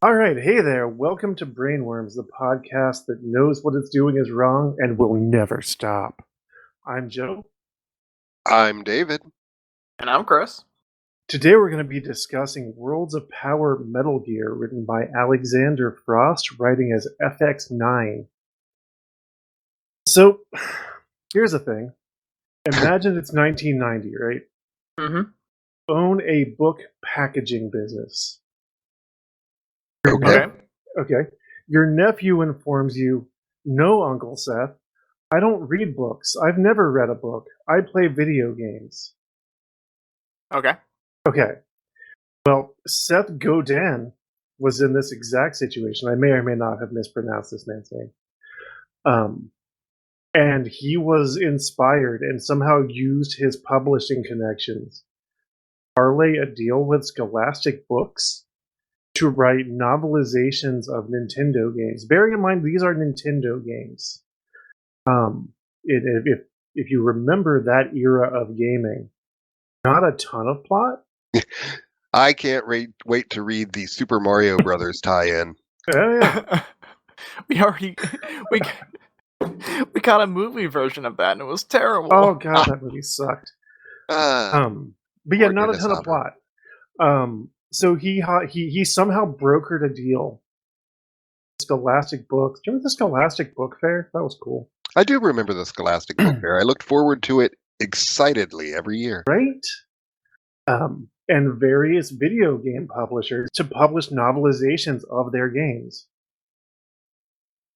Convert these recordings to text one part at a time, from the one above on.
All right, hey there. Welcome to Brainworms, the podcast that knows what it's doing is wrong and will never stop. I'm Joe. I'm David. And I'm Chris. Today we're going to be discussing Worlds of Power Metal Gear, written by Alexander Frost, writing as FX9. So, here's the thing. Imagine it's 1990, right? Mm-hmm. Own a book packaging business. Okay. Okay. Your nephew informs you, "No, Uncle Seth, I don't read books. I've never read a book. I play video games." Okay. Okay. Well, Seth Godin was in this exact situation. I may or may not have mispronounced this man's name. And he was inspired and somehow used his publishing connections to parlay a deal with Scholastic Books to write novelizations of Nintendo games. Bearing in mind, these are Nintendo games. If you remember that era of gaming, not a ton of plot. I can't wait to read the Super Mario Brothers tie-in. Oh, yeah. we got a movie version of that and it was terrible. Oh god, that movie sucked. But yeah, not a ton of plot. So he somehow brokered a deal. Scholastic Books. Do you remember the Scholastic Book Fair? That was cool. I do remember the Scholastic Book Fair. I looked forward to it excitedly every year. Right? And various video game publishers to publish novelizations of their games.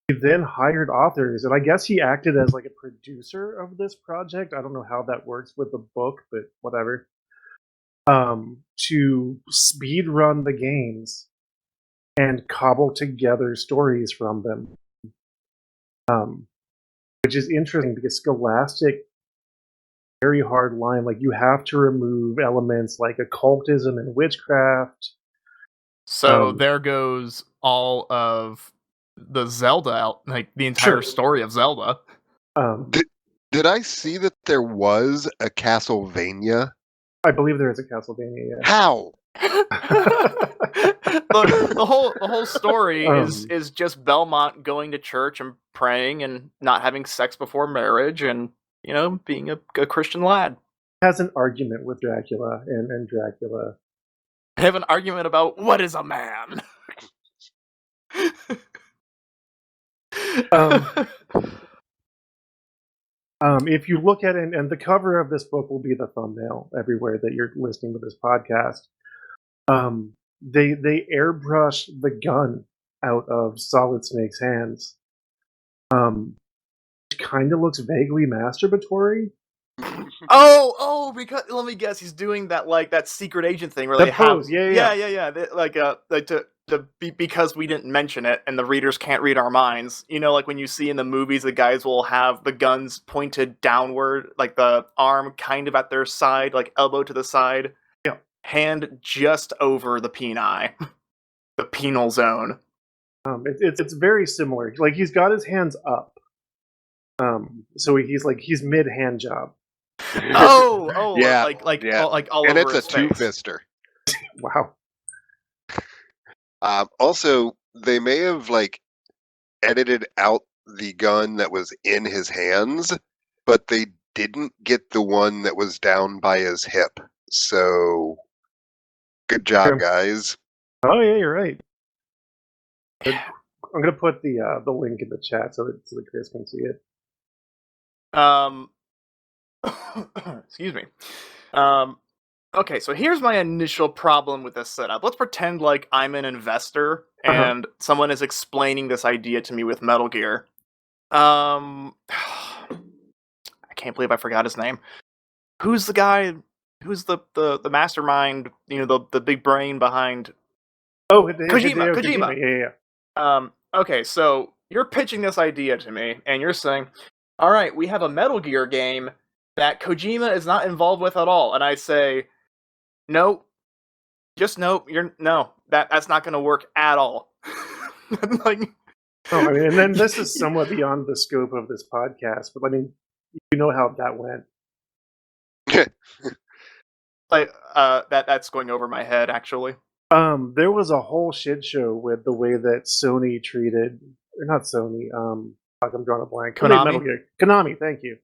He then hired authors, and I guess he acted as like a producer of this project. I don't know how that works with the book, but whatever. To speed run the games and cobble together stories from them. Which is interesting because Scholastic, very hard line. Like, you have to remove elements like occultism and witchcraft. So there goes all of the Zelda, like the entire story of Zelda. Did I see that there was a Castlevania? I believe there is a Castlevania, yeah. How? the whole story is just Belmont going to church and praying and not having sex before marriage and, you know, being a Christian lad. Has an argument with Dracula and Dracula. I have an argument about what is a man. If you look at it, and the cover of this book will be the thumbnail everywhere that you're listening to this podcast. They airbrush the gun out of Solid Snake's hands. It kind of looks vaguely masturbatory. Because let me guess, he's doing that like that secret agent thing where they pose, because we didn't mention it and the readers can't read our minds. You know, like when you see in the movies, the guys will have the guns pointed downward, like the arm kind of at their side, like elbow to the side, hand just over the peni, the penal zone. It's very similar. Like, he's got his hands up. So he's mid hand job. Yeah, all and over it's a two-fister. Wow. Also, they may have like edited out the gun that was in his hands, but they didn't get the one that was down by his hip. So, good job, guys. Oh yeah, you're right. I'm gonna put the link in the chat so that Chris can see it. Excuse me. Okay, so here's my initial problem with this setup. Let's pretend like I'm an investor and someone is explaining this idea to me with Metal Gear. I can't believe I forgot his name. Who's the guy? Who's the mastermind? You know, the big brain behind. Oh, Kojima. Yeah. Okay, so you're pitching this idea to me, and you're saying, "All right, we have a Metal Gear game that Kojima is not involved with at all," and I say, "No, just no. That's not going to work at all." And then this is somewhat beyond the scope of this podcast, but I mean, you know how that went. That's going over my head, actually. There was a whole shit show with the way that Sony treated, or not Sony. Fuck, I'm drawing a blank. Who made Metal Konami? Gear? Konami. Thank you.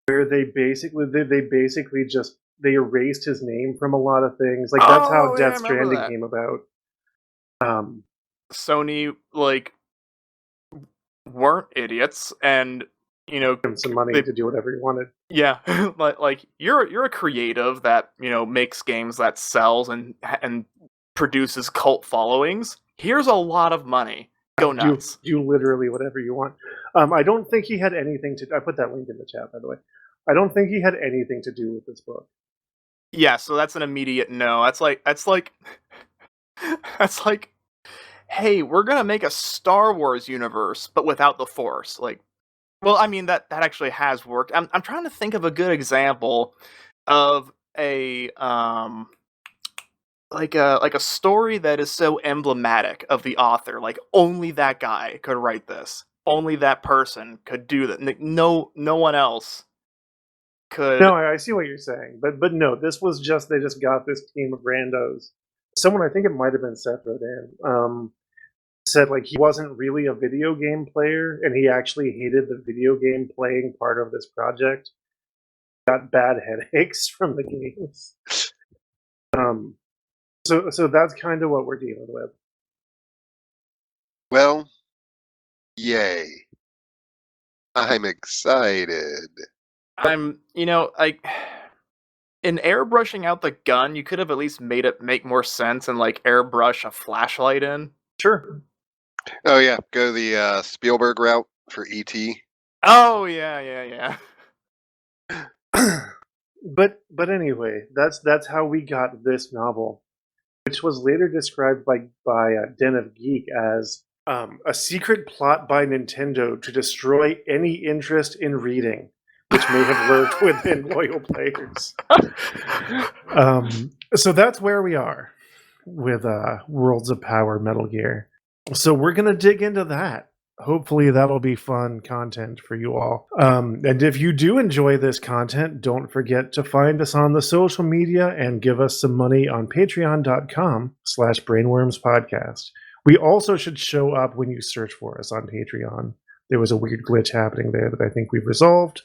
Where they basically just they erased his name from a lot of things. Like that's how Oh, yeah, I Death remember Stranding that. came about. Um, Sony, like, weren't idiots, and, you know, Give him some money they, to do whatever he wanted. yeah, like you're a creative that, makes games that sells and produces cult followings. Here's a lot of money. Go Do nuts. do literally whatever you want. I don't think he had anything to. I put that link in the chat, by the way. I don't think he had anything to do with this book. Yeah, so that's an immediate no. That's like that's like, hey, we're gonna make a Star Wars universe, but without the Force. Like, well, I mean that actually has worked. I'm trying to think of a good example of a like a story that is so emblematic of the author. Like, only that guy could write this. Only that person could do that. No one else could. No, I see what you're saying, but no, this was just they just got this team of randos. Someone, I think it might have been Seth Rodan, said like he wasn't really a video game player and he actually hated the video game playing part of this project. Got bad headaches from the games. So that's kind of what we're dealing with. Well, yay. I'm excited. Like, in airbrushing out the gun, you could have at least made it make more sense and, like, airbrush a flashlight in. Sure. Oh yeah, go the Spielberg route for E.T. Oh yeah. But anyway, that's how we got this novel, which was later described by Den of Geek as a secret plot by Nintendo to destroy any interest in reading, which may have lurked within loyal players. So that's where we are with Worlds of Power Metal Gear. So we're gonna dig into that. Hopefully that'll be fun content for you all. And if you do enjoy this content, don't forget to find us on the social media and give us some money on patreon.com/brainwormspodcast. We also should show up when you search for us on Patreon. There was a weird glitch happening there that I think we've resolved.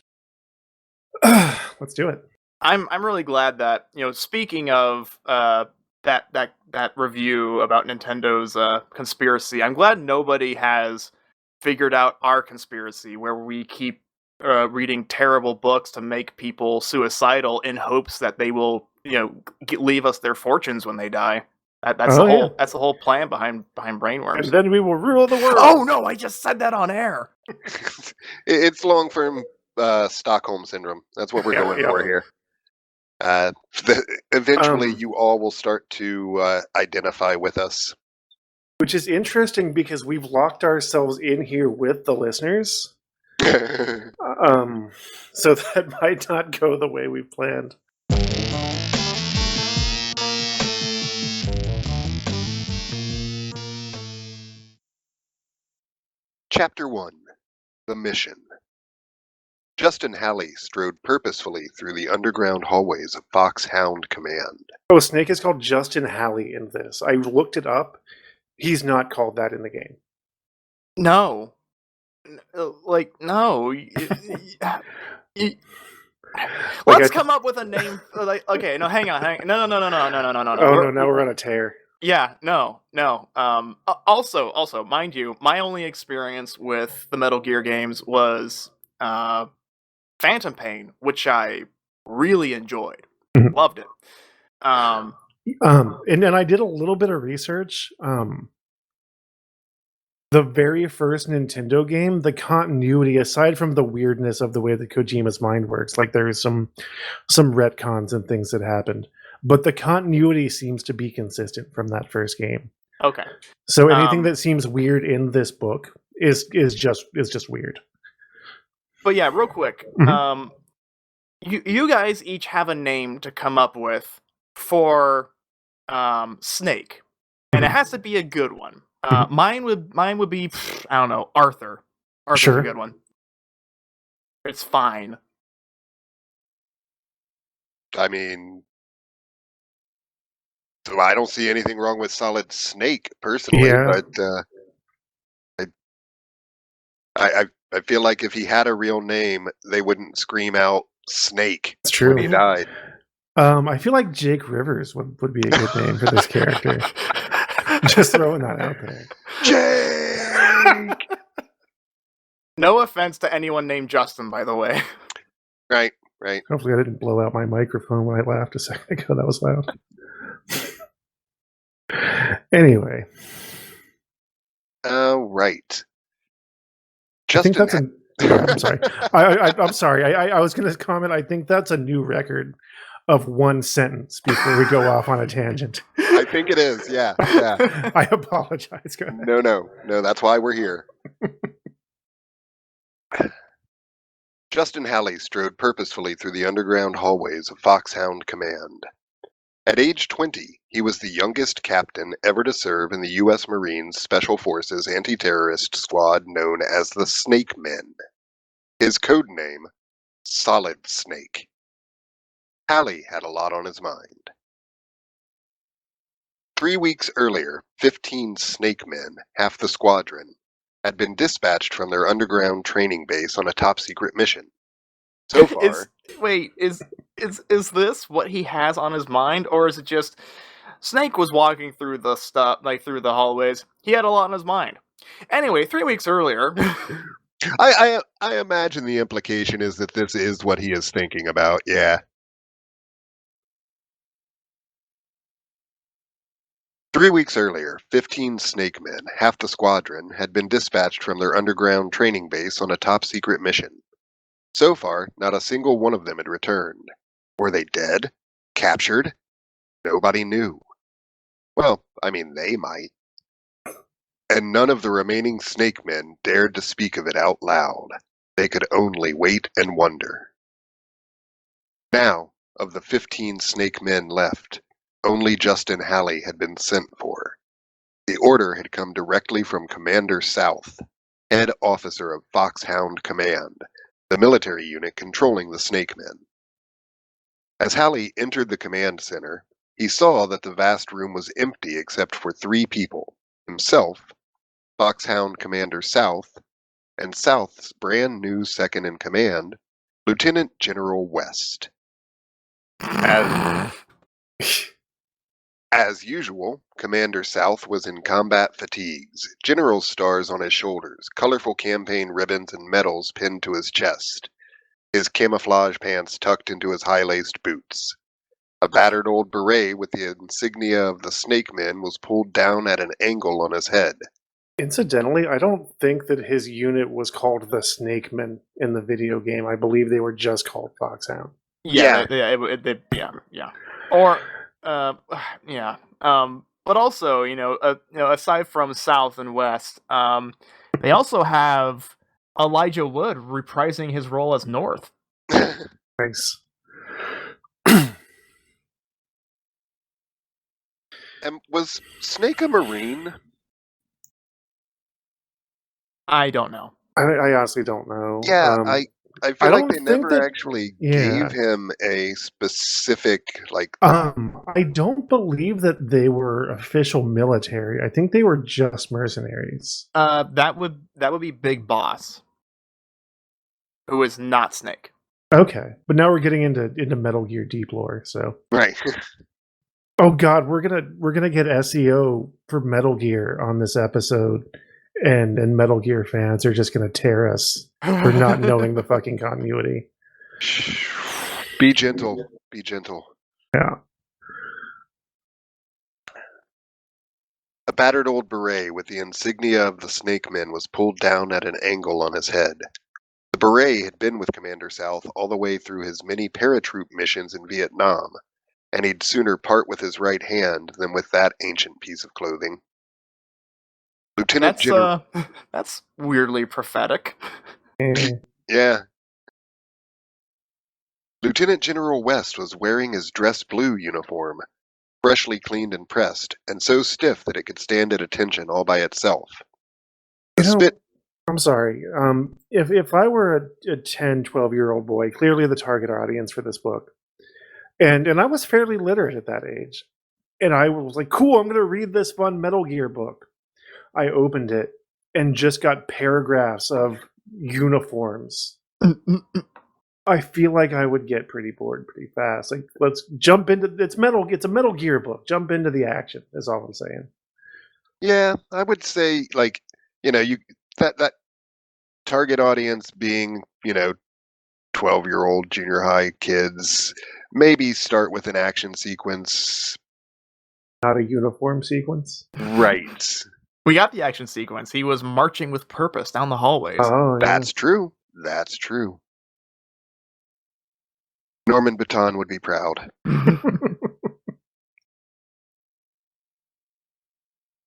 Let's do it. I'm really glad that, speaking of that review about Nintendo's conspiracy, I'm glad nobody has figured out our conspiracy where we keep reading terrible books to make people suicidal in hopes that they will, leave us their fortunes when they die. That's Oh, yeah. that's the whole plan behind Brainworms. And then we will rule the world. Oh no, I just said that on air. It's long-term Stockholm syndrome. That's what we're going for here. Eventually, you all will start to identify with us. Which is interesting because we've locked ourselves in here with the listeners. So that might not go the way we planned. Chapter 1. The Mission. Justin Halley strode purposefully through the underground hallways of Foxhound Command. Oh, Snake is called Justin Halley in this. I looked it up. He's not called that in the game. No. No. Let's come up with a name. Okay, no, hang on. No. Oh, no, now we're on a tear. Yeah, no. Also, mind you, my only experience with the Metal Gear games was Phantom Pain, which I really enjoyed. Loved it. And I did a little bit of research. The very first Nintendo game, the continuity, aside from the weirdness of the way that Kojima's mind works, like there's some retcons and things that happened, but the continuity seems to be consistent from that first game. Okay. So anything that seems weird in this book is just weird. But yeah, real quick, you guys each have a name to come up with for Snake, and it has to be a good one. Mine would be, I don't know, Arthur. Arthur's Sure. a good one. It's fine. I mean, So I don't see anything wrong with Solid Snake personally, but I feel like if he had a real name, they wouldn't scream out Snake That's true. when he died. I feel like Jake Rivers would be a good name for this character. Just throwing that out there. Jake! No offense to anyone named Justin, by the way. Right. Hopefully I didn't blow out my microphone when I laughed a second ago. That was loud. Anyway. Right. Justin, I think that's I'm sorry. I'm sorry. I was going to comment. I think that's a new record of one sentence before we go off on a tangent. I think it is. Yeah. I apologize. Go ahead. No. That's why we're here. Justin Halley strode purposefully through the underground hallways of Foxhound Command. At age 20, he was the youngest captain ever to serve in the U.S. Marines Special Forces anti-terrorist squad known as the Snake Men. His code name, Solid Snake. Halley had a lot on his mind. 3 weeks earlier, 15 Snake Men, half the squadron, had been dispatched from their underground training base on a top-secret mission. So far... Is this what he has on his mind, or is it just Snake was walking through the stuff, like through the hallways? He had a lot on his mind. Anyway, 3 weeks earlier... I imagine the implication is that this is what he is thinking about, yeah. 3 weeks earlier, 15 Snake Men, half the squadron, had been dispatched from their underground training base on a top-secret mission. So far, not a single one of them had returned. Were they dead? Captured? Nobody knew. Well, I mean, they might. And none of the remaining Snake Men dared to speak of it out loud. They could only wait and wonder. Now, of the 15 Snake Men left, only Justin Halley had been sent for. The order had come directly from Commander South, head officer of Foxhound Command, the military unit controlling the Snake Men. As Halley entered the command center, he saw that the vast room was empty except for 3 people, himself, Foxhound Commander South, and South's brand new second-in-command, Lieutenant General West. As usual, Commander South was in combat fatigues, general's stars on his shoulders, colorful campaign ribbons and medals pinned to his chest, his camouflage pants tucked into his high-laced boots. A battered old beret with the insignia of the Snake Men was pulled down at an angle on his head. Incidentally, I don't think that his unit was called the Snake Men in the video game. I believe they were just called Foxhound. Yeah. Or, yeah. But also, aside from South and West, they also have Elijah Wood reprising his role as North. Nice. And was Snake a Marine? I don't know. I honestly don't know. Yeah, I feel like they never actually gave him a specific, like... I don't believe that they were official military. I think they were just mercenaries. That would be Big Boss, who is not Snake. Okay, but now we're getting into Metal Gear deep lore, so... Right. Oh god, we're gonna get SEO for Metal Gear on this episode, and Metal Gear fans are just gonna tear us for not knowing the fucking continuity. Be gentle. Be gentle. Yeah. A battered old beret with the insignia of the Snake Men was pulled down at an angle on his head. The beret had been with Commander South all the way through his many paratroop missions in Vietnam, and he'd sooner part with his right hand than with that ancient piece of clothing. Lieutenant General... That's weirdly prophetic. Yeah. Lieutenant General West was wearing his dress blue uniform, freshly cleaned and pressed, and so stiff that it could stand at attention all by itself. I'm sorry. If I were a 10, 12-year-old boy, clearly the target audience for this book, and I was fairly literate at that age, And I was like, cool, I'm going to read this fun Metal Gear book. I opened it and just got paragraphs of uniforms. I feel like I would get pretty bored pretty fast. Like, let's jump into it's a Metal Gear book. Jump into the action. Is all I'm saying. Yeah, I would say like, you that target audience being, 12-year-old junior high kids, maybe start with an action sequence. Not a uniform sequence. Right. We got the action sequence. He was marching with purpose down the hallways. Oh, yeah. That's true. That's true. Norman Baton would be proud.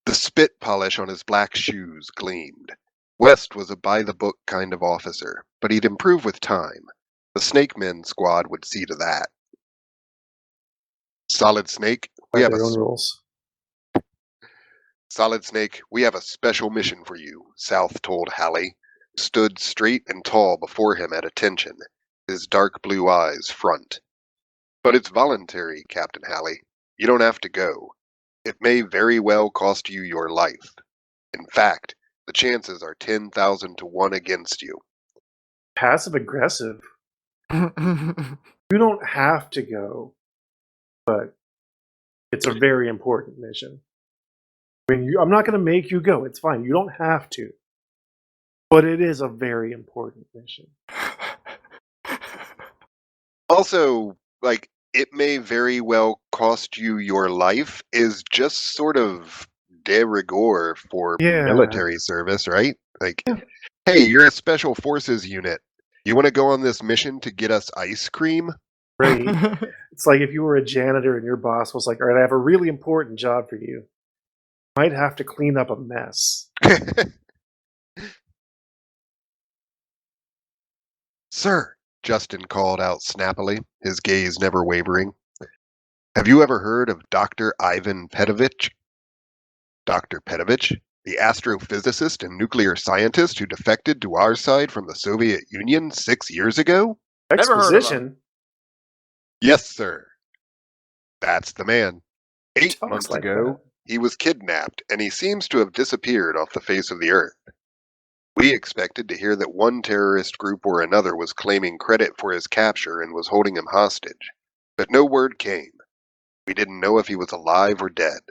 The spit polish on his black shoes gleamed. West was a by-the-book kind of officer, but he'd improve with time. The Snake Men squad would see to that. Solid Snake, we By have their own rules. Solid Snake, we have a special mission for you, South told Hallie, stood straight and tall before him at attention, his dark blue eyes front. But it's voluntary, Captain Hallie. You don't have to go. It may very well cost you your life. In fact, the chances are 10,000 to 1 against you. Passive aggressive. You don't have to go, but it's a very important mission. I mean, I'm not going to make you go. It's fine. You don't have to. But it is a very important mission. Also, like, it may very well cost you your life is just sort of de rigueur for military service, right? Like, hey, you're a special forces unit. You want to go on this mission to get us ice cream? Right. It's like if you were a janitor and your boss was like, all right, I have a really important job for you. You might have to clean up a mess. Sir, Justin called out snappily, his gaze never wavering. Have you ever heard of Dr. Ivan Petovich? Dr. Petovich, the astrophysicist and nuclear scientist who defected to our side from the Soviet Union 6 years ago? Never heard of Exposition. Yes, sir. That's the man. 8 Talks months like ago, he was kidnapped, and he seems to have disappeared off the face of the earth. We expected to hear that one terrorist group or another was claiming credit for his capture and was holding him hostage, but no word came. We didn't know if he was alive or dead.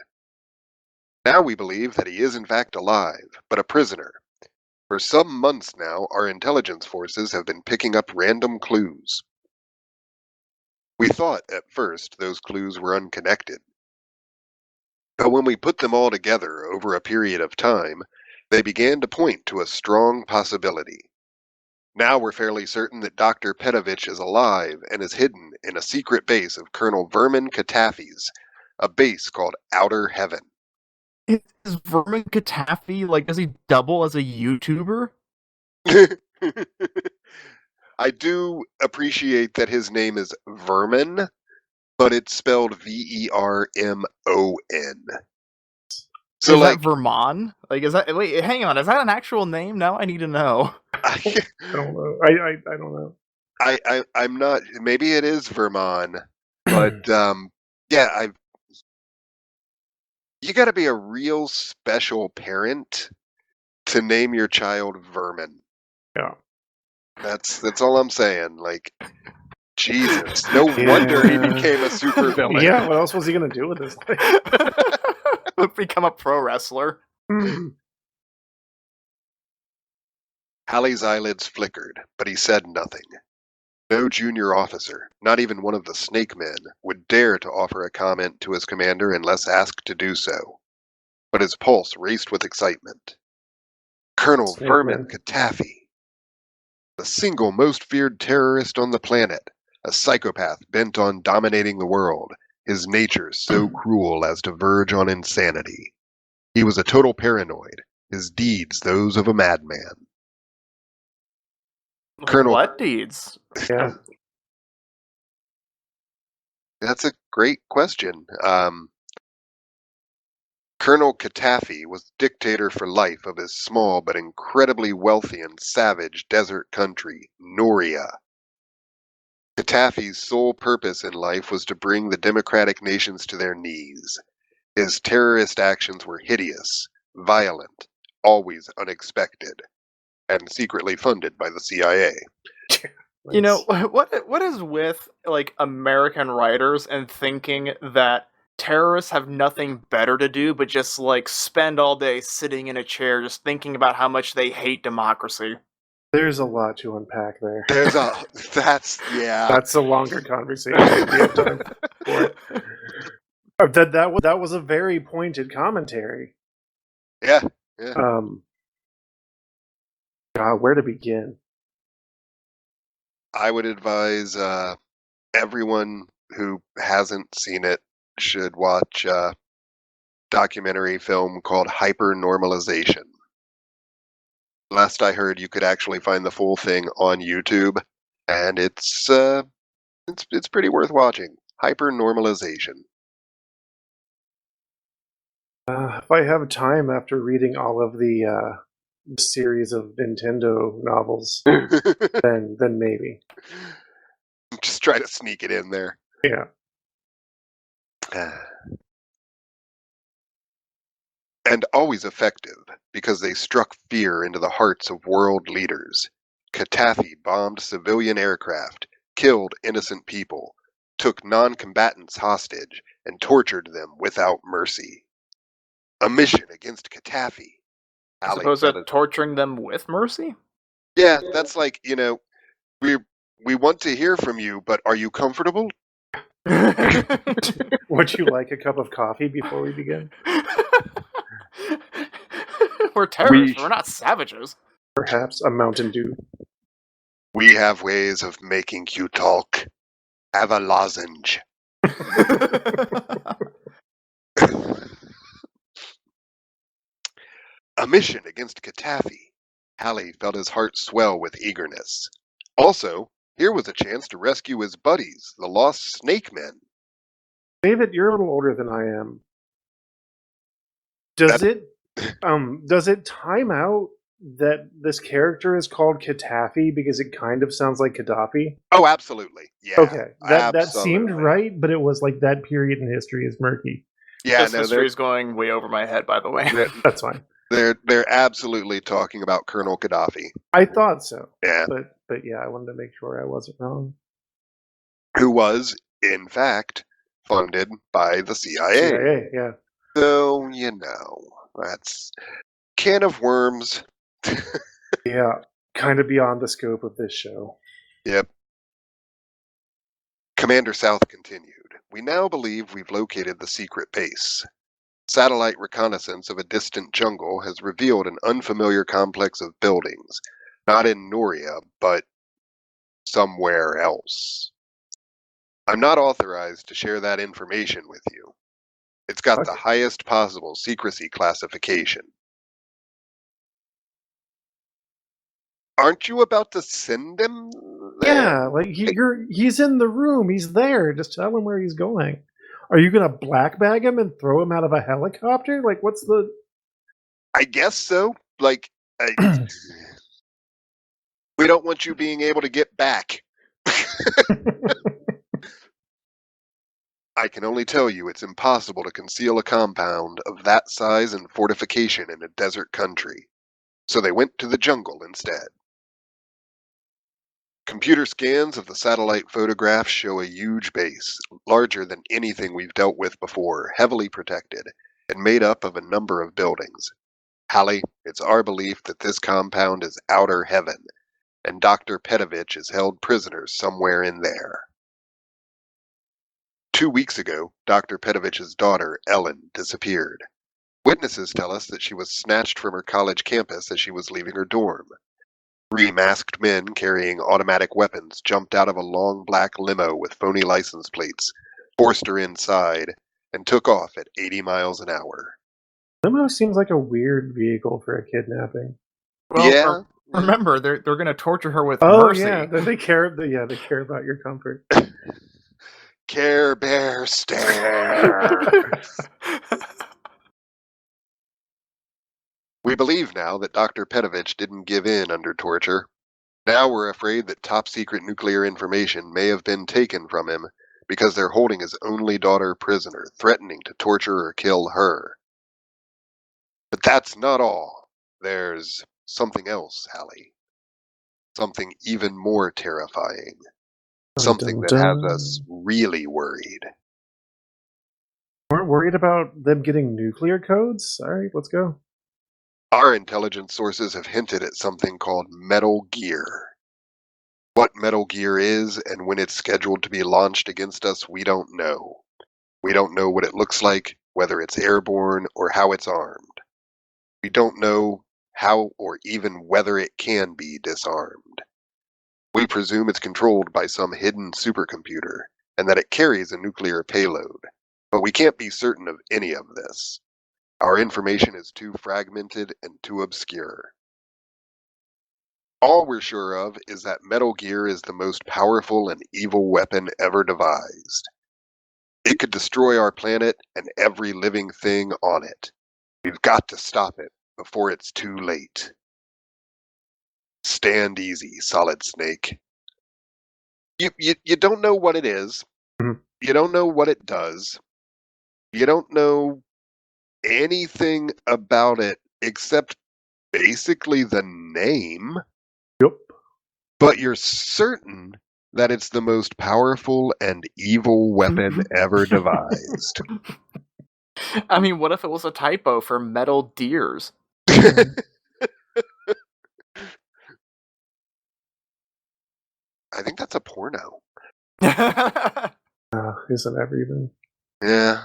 Now we believe that he is in fact alive, but a prisoner. For some months now, our intelligence forces have been picking up random clues. We thought, at first, those clues were unconnected. But when we put them all together over a period of time, they began to point to a strong possibility. Now we're fairly certain that Dr. Petovich is alive and is hidden in a secret base of Colonel Vermin Katafi's, a base called Outer Heaven. Is Vermin Katafi, like, does he double as a YouTuber? I do appreciate that his name is Vermin, but it's spelled Vermon. So, is like, that Vermon? Like, is that, wait, hang on, is that an actual name now? I need to know. I don't know. I don't know. I'm not. Maybe it is Vermon, but yeah, you got to be a real special parent to name your child Vermin. Yeah. That's all I'm saying. Like, Jesus, no wonder he became a super villain. Yeah, what else was he going to do with his life? Become a pro wrestler. Hallie's eyelids flickered, but he said nothing. No junior officer, not even one of the Snake Men, would dare to offer a comment to his commander unless asked to do so. But his pulse raced with excitement. Colonel Snake Vermin Man. Katafi, the single most feared terrorist on the planet, a psychopath bent on dominating the world, his nature so cruel as to verge on insanity. He was a total paranoid, his deeds those of a madman. Colonel, what deeds? Yeah. That's a great question. Colonel Katafi was dictator for life of his small but incredibly wealthy and savage desert country, Noria. Katafi's sole purpose in life was to bring the democratic nations to their knees. His terrorist actions were hideous, violent, always unexpected, and secretly funded by the CIA. You know, what is with like American writers and thinking that terrorists have nothing better to do but just like spend all day sitting in a chair just thinking about how much they hate democracy? There's a lot to unpack there. That's That's a longer conversation if we have time for it. That was a very pointed commentary. Yeah. God, where to begin? I would advise everyone who hasn't seen it should watch a documentary film called Hypernormalization. Last I heard, you could actually find the full thing on YouTube, and it's pretty worth watching. Hypernormalization. If I have time after reading all of the series of Nintendo novels, then maybe. Just try to sneak it in there. Yeah. And always effective, because they struck fear into the hearts of world leaders. Gaddafi bombed civilian aircraft, killed innocent people, took non-combatants hostage, and tortured them without mercy. A mission against Gaddafi. As opposed to torturing them with mercy? Yeah, that's like, we want to hear from you, but are you comfortable? Would you like a cup of coffee before we begin? We're terrorists, we're not savages. Perhaps a Mountain Dew. We have ways of making you talk. Have a lozenge. A mission against Gaddafi. Hallie felt his heart swell with eagerness. Also, here was a chance to rescue his buddies, the lost snake men. David, you're a little older than I am. Does it time out that this character is called Gaddafi because it kind of sounds like Gaddafi? Oh, absolutely. Yeah. Okay, that seemed right, but it was like that period in history is murky. Yeah, this history is going way over my head, by the way. That's fine. They're absolutely talking about Colonel Gaddafi. I thought so. Yeah. But yeah, I wanted to make sure I wasn't wrong. Who was, in fact, funded by the CIA. CIA, yeah. So, that's can of worms. Yeah, kind of beyond the scope of this show. Yep. Commander South continued. We now believe we've located the secret base. Satellite reconnaissance of a distant jungle has revealed an unfamiliar complex of buildings, not in Noria, but somewhere else. I'm not authorized to share that information with you. It's got the highest possible secrecy classification. Aren't you about to send him there? Yeah, like he's in the room. He's there. Just tell him where he's going. Are you gonna black bag him and throw him out of a helicopter? Like, what's the? I guess so. Like, we don't want you being able to get back. I can only tell you it's impossible to conceal a compound of that size and fortification in a desert country. So they went to the jungle instead. Computer scans of the satellite photographs show a huge base, larger than anything we've dealt with before, heavily protected, and made up of a number of buildings. Hallie, it's our belief that this compound is outer heaven, and Dr. Petovich is held prisoner somewhere in there. 2 weeks ago, Dr. Petovich's daughter, Ellen, disappeared. Witnesses tell us that she was snatched from her college campus as she was leaving her dorm. 3 masked men carrying automatic weapons jumped out of a long black limo with phony license plates, forced her inside, and took off at 80 miles an hour. Limo seems like a weird vehicle for a kidnapping. Well, yeah. Remember, they're going to torture her with mercy. Yeah, they care about your comfort. Care Bear stare. We believe now that Dr. Petovich didn't give in under torture. Now we're afraid that top-secret nuclear information may have been taken from him because they're holding his only daughter prisoner, threatening to torture or kill her. But that's not all. There's something else, Hallie. Something even more terrifying. Something that has us really worried. Weren't worried about them getting nuclear codes? Alright, let's go. Our intelligence sources have hinted at something called Metal Gear. What Metal Gear is and when it's scheduled to be launched against us, we don't know. We don't know what it looks like, whether it's airborne or how it's armed. We don't know how or even whether it can be disarmed. We presume it's controlled by some hidden supercomputer and that it carries a nuclear payload, but we can't be certain of any of this. Our information is too fragmented and too obscure. All we're sure of is that Metal Gear is the most powerful and evil weapon ever devised. It could destroy our planet and every living thing on it. We've got to stop it before it's too late. Stand easy, Solid Snake. You don't know what it is. Mhm. You don't know what it does. You don't know anything about it except basically the name. Yep. But you're certain that it's the most powerful and evil weapon ever devised. I mean, what if it was a typo for Metal Deers? I think that's a porno. Isn't everything? Yeah.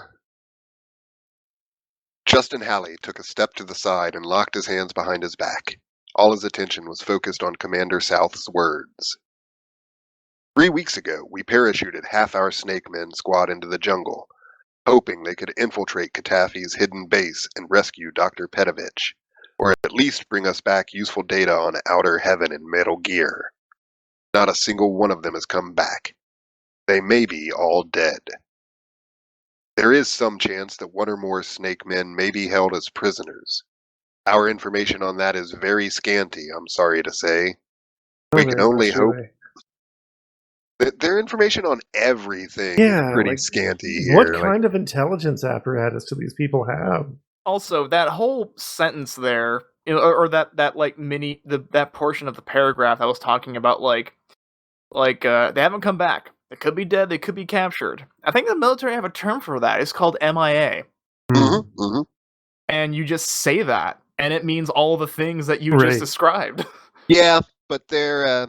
Justin Halley took a step to the side and locked his hands behind his back. All his attention was focused on Commander South's words. 3 weeks ago, we parachuted half our Snake Men squad into the jungle, hoping they could infiltrate Katafi's hidden base and rescue Dr. Petovich, or at least bring us back useful data on Outer Heaven and Metal Gear. Not a single one of them has come back. They may be all dead. There is some chance that one or more Snake Men may be held as prisoners. Our information on that is very scanty, I'm sorry to say. We can only hope. Their information on everything is pretty scanty here. What kind of intelligence apparatus do these people have? Also, that whole sentence there, or that that portion of the paragraph I was talking about, they haven't come back. They could be dead. They could be captured. I think the military have a term for that. It's called MIA. And you just say that, and it means all the things that you just described. Yeah, but they're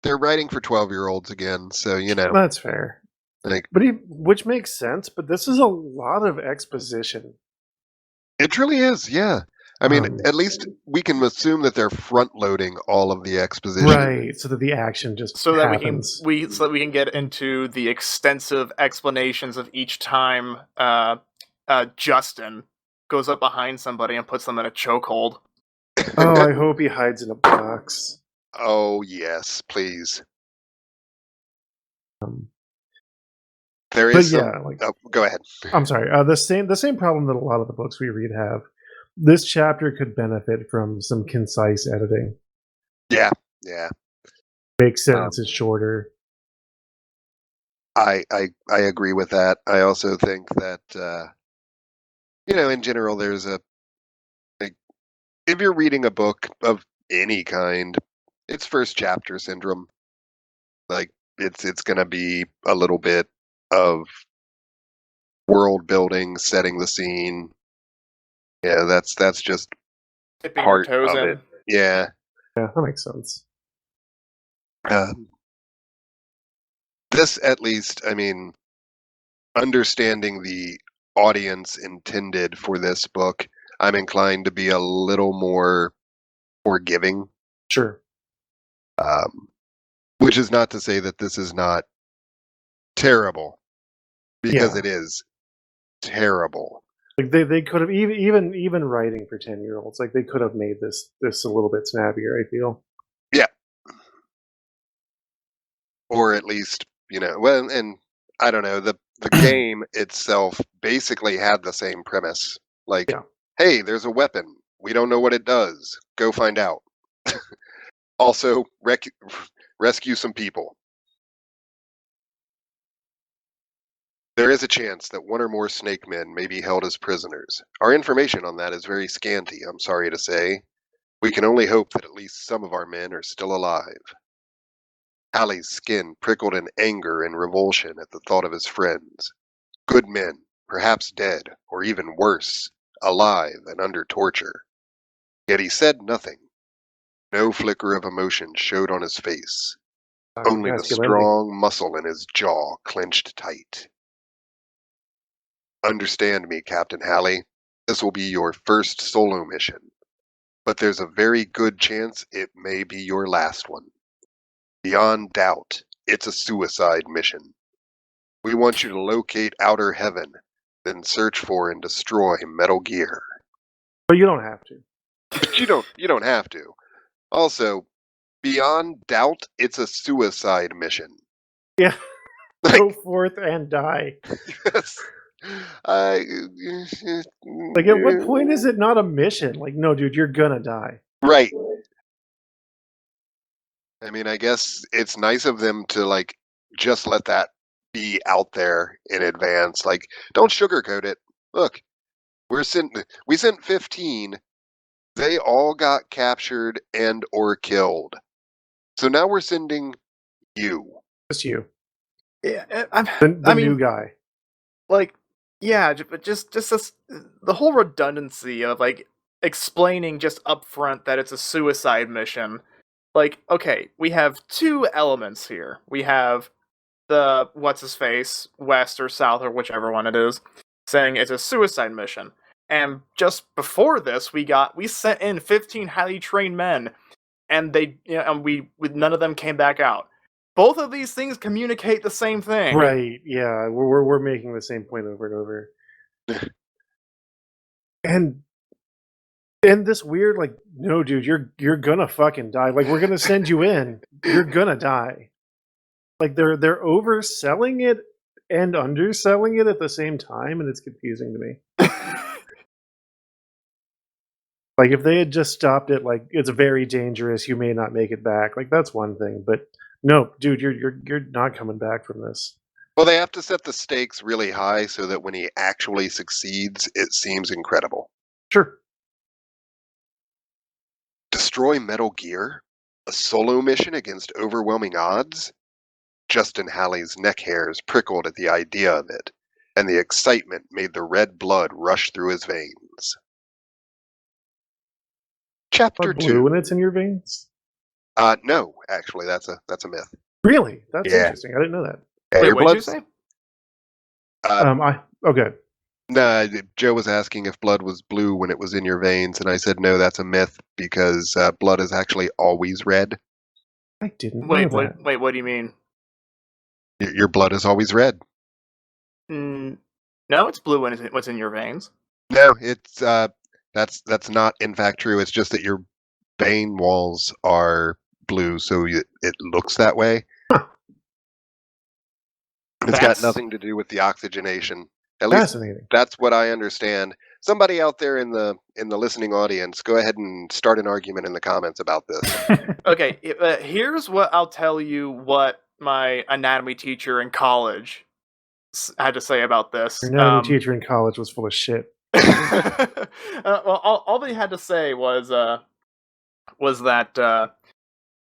writing for 12-year-olds again, so That's fair. Which makes sense, but this is a lot of exposition. It truly is, yeah. I mean, at least we can assume that they're front-loading all of the exposition, right? So that the action just happens. So that we can get into the extensive explanations of each time Justin goes up behind somebody and puts them in a chokehold. Oh, I hope he hides in a box. Oh yes, please. There is go ahead. I'm sorry. The same problem that a lot of the books we read have. This chapter could benefit from some concise editing. Yeah. Makes sense. It's shorter. I agree with that. I also think that in general, there's if you're reading a book of any kind, it's first chapter syndrome. Like it's gonna be a little bit of world building, setting the scene. Yeah, that's just Tipping part your toes of in. it. Yeah, that makes sense. This, at least, I mean, understanding the audience intended for this book, I'm inclined to be a little more forgiving. Sure. Which is not to say that this is not terrible, because it is terrible. Like they could have even writing for 10-year-olds, like they could have made this a little bit snappier, I feel. Yeah. Or at least, well, and I don't know, the game itself basically had the same premise. Like, hey, there's a weapon. We don't know what it does. Go find out. Also, rescue some people. There is a chance that one or more snake men may be held as prisoners. Our information on that is very scanty, I'm sorry to say. We can only hope that at least some of our men are still alive. Hallie's skin prickled in anger and revulsion at the thought of his friends. Good men, perhaps dead, or even worse, alive and under torture. Yet he said nothing. No flicker of emotion showed on his face. Toxic Only the masculinity. strong muscle in his jaw clenched tight. Understand me, Captain Hallie. This will be your first solo mission. But there's a very good chance it may be your last one. Beyond doubt, it's a suicide mission. We want you to locate Outer Heaven, then search for and destroy Metal Gear. But you don't have to. But you don't have to. Also, beyond doubt, it's a suicide mission. Yeah. Like, Go forth and die. yes. Like, at what point is it not a mission? Like, no, dude, you're gonna die. Right. I mean, I guess it's nice of them to, like, just let that be out there in advance. Like, don't sugarcoat it. Look, we sent 15. They all got captured and or killed. So now we're sending you. Just you. Yeah, The new guy. Like, yeah, but just this, the whole redundancy of like explaining just upfront that it's a suicide mission. Like, okay, we have two elements here. We have the what's his face, west or south or whichever one it is, saying it's a suicide mission. And just before this, we sent in 15 highly trained men, and none of them came back out. Both of these things communicate the same thing. Right, yeah. We're making the same point over and over. And this weird, like, no, dude, you're gonna fucking die. Like, we're gonna send you in. You're gonna die. Like, they're overselling it and underselling it at the same time, and it's confusing to me. Like, if they had just stopped it, like, it's very dangerous, you may not make it back. Like, that's one thing, but no, dude, you're not coming back from this. Well, they have to set the stakes really high so that when he actually succeeds, it seems incredible. Sure. Destroy Metal Gear? A solo mission against overwhelming odds? Justin Hallie's neck hairs prickled at the idea of it, and the excitement made the red blood rush through his veins. Chapter Blood blue 2. when it's in your veins? No, actually, that's a myth. Really? That's Yeah. interesting. I didn't know that. Wait, Your what did you blood's- say? Okay. Nah, Joe was asking if blood was blue when it was in your veins, and I said no, that's a myth because blood is actually always red. I didn't Wait, know that. what do you mean? Your blood is always red. No, it's blue when it's what's in your veins. No, it's that's not in fact true. It's just that your vein walls are blue, so it looks that way. Huh. It's got nothing to do with the oxygenation. At least Fascinating. that's what I understand. Somebody out there in the listening audience, go ahead and start an argument in the comments about this. Okay, here's what I'll tell you what my anatomy teacher in college had to say about this. Your anatomy teacher in college was full of shit. Well, all they had to say was that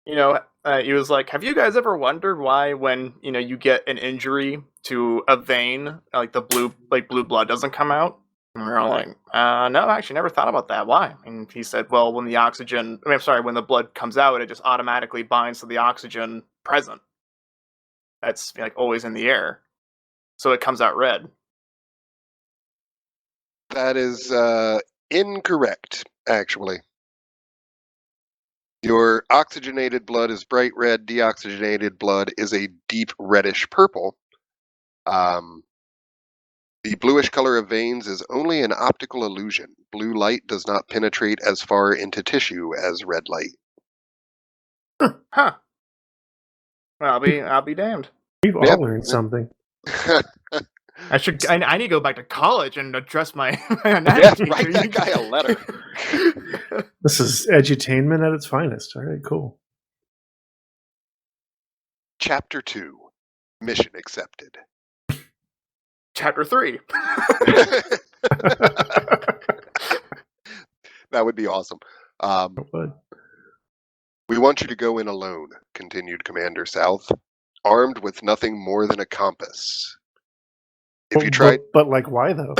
he was like, "Have you guys ever wondered why when you get an injury to a vein, like the blue blood doesn't come out?" And we were all like, "No, I actually never thought about that. Why?" And he said, "Well, when when the blood comes out, it just automatically binds to the oxygen present. That's like always in the air, so it comes out red." That is incorrect, actually. Your oxygenated blood is bright red. Deoxygenated blood is a deep reddish purple. The bluish color of veins is only an optical illusion. Blue light does not penetrate as far into tissue as red light. Huh. Well, I'll be damned. We've all learned something. I need to go back to college and address my anatomy Yeah, teacher. write that guy a letter. This is edutainment at its finest. All right, cool. Chapter 2. Mission accepted. Chapter 3. That would be awesome. We want you to go in alone, continued Commander South, armed with nothing more than a compass. If you tried... But like, why though?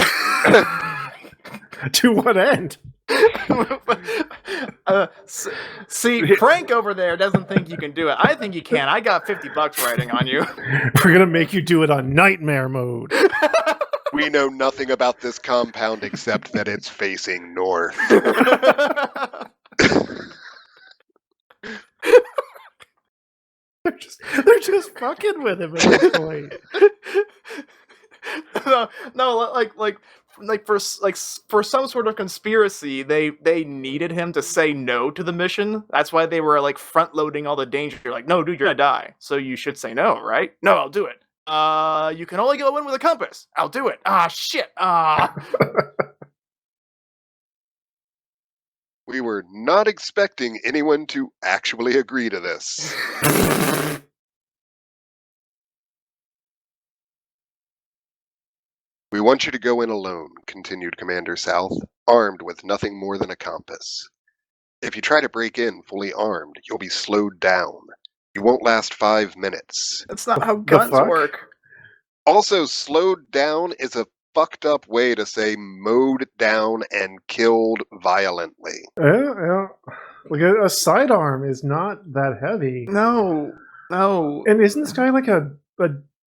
To what end? See, Frank over there doesn't think you can do it. I think you can. I got $50 writing on you. We're gonna make you do it on nightmare mode. We know nothing about this compound except that it's facing north. They're just fucking with him at this point. no, for some sort of conspiracy, they needed him to say no to the mission. That's why they were like front loading all the danger. Like, no, dude, you're gonna die, so you should say no, right? No, I'll do it. You can only go in with a compass. I'll do it. Ah, shit. We were not expecting anyone to actually agree to this. We want you to go in alone, continued Commander South, armed with nothing more than a compass. If you try to break in fully armed, you'll be slowed down. You won't last 5 minutes. That's not how guns work. Also, slowed down is a fucked up way to say mowed down and killed violently. Yeah. Like a sidearm is not that heavy. No. And isn't this guy like a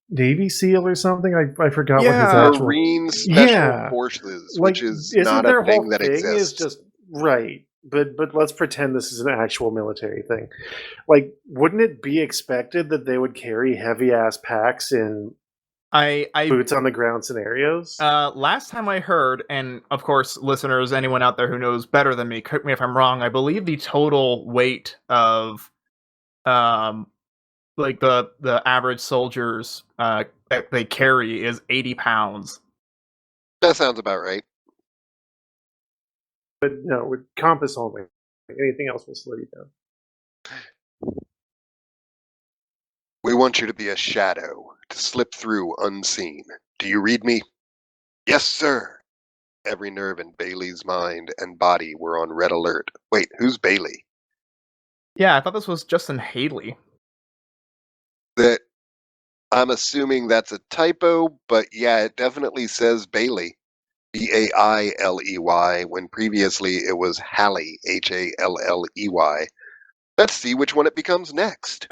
Navy SEAL or something? I forgot what his actual... Marine Special Forces, which is not a thing that exists. Is just right. But let's pretend this is an actual military thing. Like, wouldn't it be expected that they would carry heavy ass packs in boots on the ground scenarios? Last time I heard, and of course, listeners, anyone out there who knows better than me, correct me if I'm wrong, I believe the total weight of like the average soldiers that they carry is 80 pounds. That sounds about right. But no, with compass only. Anything else will slow you down. We want you to be a shadow, to slip through unseen. Do you read me? Yes, sir. Every nerve in Bailey's mind and body were on red alert. Wait, who's Bailey? Yeah, I thought this was Justin Haley. That I'm assuming that's a typo, but yeah, it definitely says Bailey. Bailey, when previously it was Halley, Halley. Let's see which one it becomes next.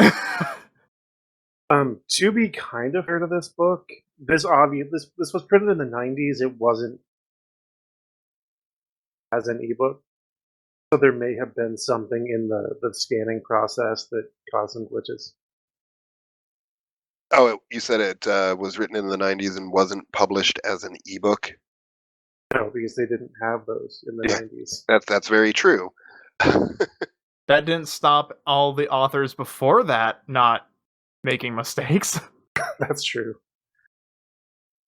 To be kind of heard of this book, this was printed in the 90s. It wasn't as an ebook, so there may have been something in the scanning process that caused some glitches. Oh, you said it was written in the 90s and wasn't published as an ebook? No, because they didn't have those in the 90s. That's very true. That didn't stop all the authors before that not making mistakes. That's true.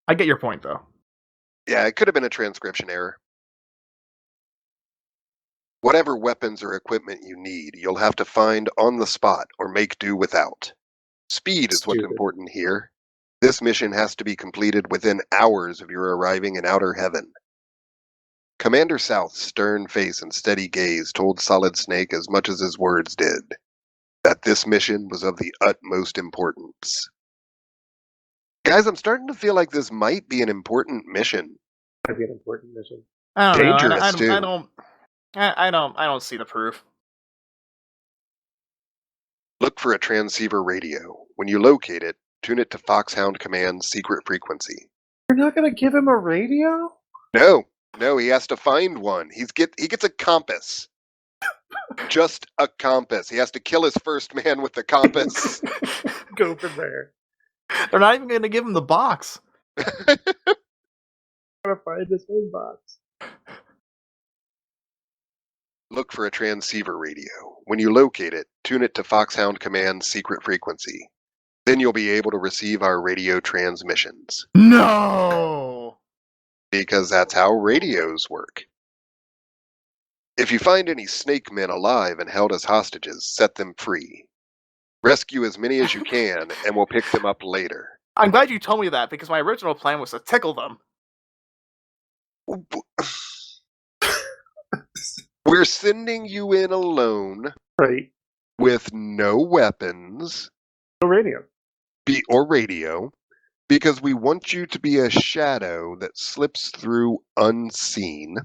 I get your point, though. Yeah, it could have been a transcription error. Whatever weapons or equipment you need, you'll have to find on the spot or make do without. Speed is what's important here. This mission has to be completed within hours of your arriving in outer heaven. Commander South's stern face and steady gaze told Solid Snake as much as his words did, that this mission was of the utmost importance. Guys, I'm starting to feel like this might be an important mission. Might be an important mission. Dangerous too. I don't see the proof. Look for a transceiver radio. When you locate it, tune it to Foxhound Command's secret frequency. You're not going to give him a radio? No, he has to find one. He gets a compass. Just a compass. He has to kill his first man with the compass. Go from there. They're not even going to give him the box. I'm going to find this own box. Look for a transceiver radio. When you locate it, tune it to Foxhound Command's secret frequency. Then you'll be able to receive our radio transmissions. No! Because that's how radios work. If you find any snake men alive and held as hostages, set them free. Rescue as many as you can, and we'll pick them up later. I'm glad you told me that, because my original plan was to tickle them. We're sending you in alone Right. with no weapons No radio. or radio, because we want you to be a shadow that slips through unseen.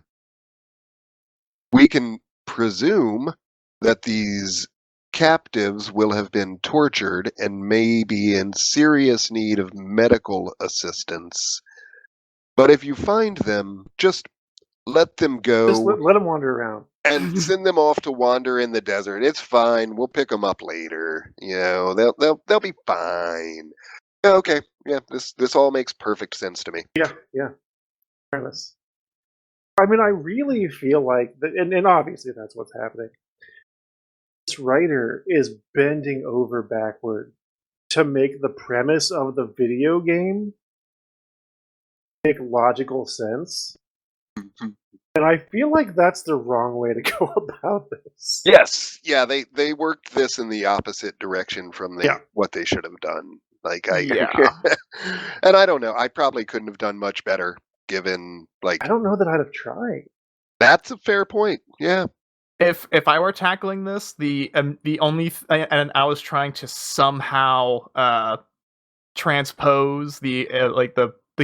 We can presume that these captives will have been tortured and may be in serious need of medical assistance. But if you find them, just let them go. Just let them wander around. And send them off to wander in the desert. It's fine. We'll pick them up later. You know, they'll be fine. Yeah, okay. Yeah, this all makes perfect sense to me. Yeah. Fairness. I mean, I really feel like, and obviously that's what's happening. This writer is bending over backward to make the premise of the video game make logical sense. And I feel like that's the wrong way to go about this. Yes. Yeah, they worked this in the opposite direction from what they should have done. And I don't know. I probably couldn't have done much better given I don't know that I'd have tried. That's a fair point. Yeah. If I were tackling this, the only and I was trying to somehow transpose the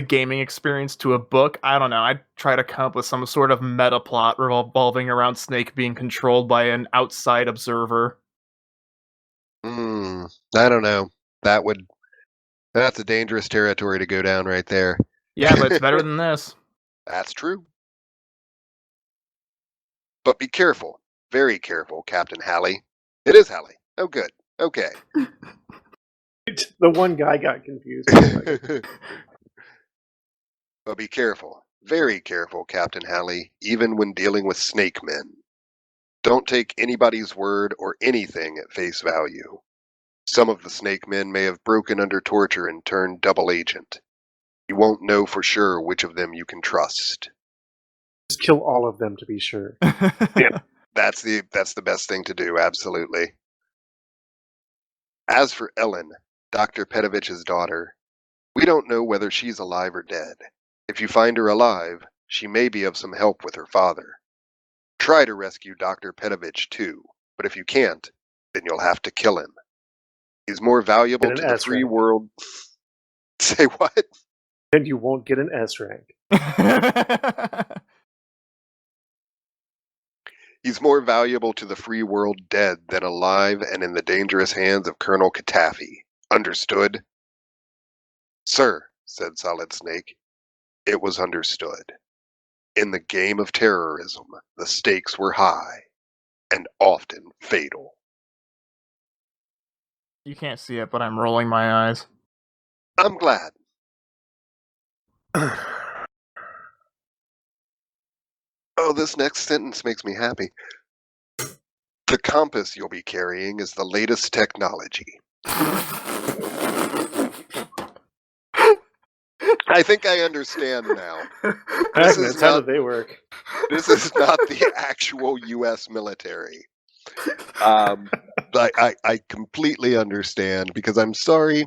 gaming experience to a book, I don't know. I'd try to come up with some sort of meta plot revolving around Snake being controlled by an outside observer. I don't know. That's a dangerous territory to go down right there. Yeah, but it's better than this. That's true. But be careful. Very careful, Captain Halley. It is Halley. Oh, good. Okay. The one guy got confused. But be careful. Very careful, Captain Halley, even when dealing with snake men. Don't take anybody's word or anything at face value. Some of the snake men may have broken under torture and turned double agent. You won't know for sure which of them you can trust. Just kill all of them to be sure. Yeah, that's the best thing to do, absolutely. As for Ellen, Dr. Petrovich's daughter, we don't know whether she's alive or dead. If you find her alive, she may be of some help with her father. Try to rescue Dr. Petrovich too, but if you can't, then you'll have to kill him. He's more valuable to the free world. Say what? And you won't get an S rank. He's more valuable to the free world dead than alive and in the dangerous hands of Colonel Katafi. Understood? Sir, said Solid Snake, it was understood. In the game of terrorism, the stakes were high and often fatal. You can't see it, but I'm rolling my eyes. I'm glad. Oh, this next sentence makes me happy. The compass you'll be carrying is the latest technology. I think I understand now. Magnets, how do they work? This is not the actual U.S. military. I completely understand, because I'm sorry.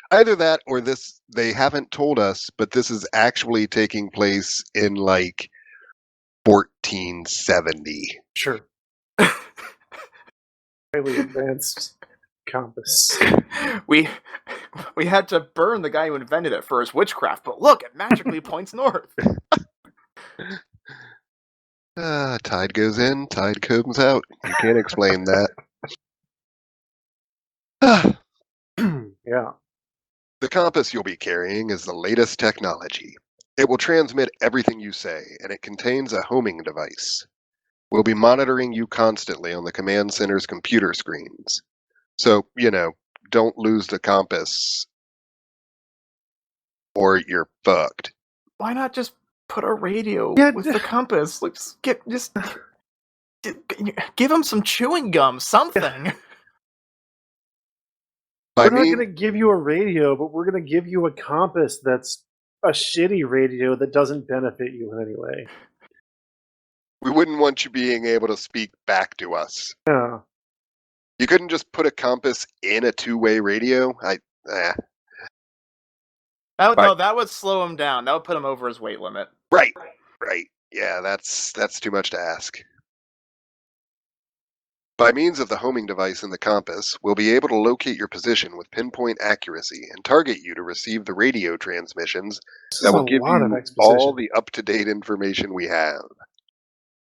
Either that or this, they haven't told us, but this is actually taking place in 1470. Sure. Highly advanced compass. We had to burn the guy who invented it for his witchcraft, but look, it magically points north. Tide goes in, tide comes out. You can't explain that. Yeah. The compass you'll be carrying is the latest technology. It will transmit everything you say, and it contains a homing device. We'll be monitoring you constantly on the command center's computer screens. So, don't lose the compass, or you're fucked. Why not just put a radio with the compass? Just give him some chewing gum, something. We're not going to give you a radio, but we're going to give you a compass that's a shitty radio that doesn't benefit you in any way. We wouldn't want you being able to speak back to us. Yeah. You couldn't just put a compass in a two-way radio? That would slow him down. That would put him over his weight limit. Right. Yeah, that's too much to ask. By means of the homing device in the compass, we'll be able to locate your position with pinpoint accuracy and target you to receive the radio transmissions that will give you all the up-to-date information we have.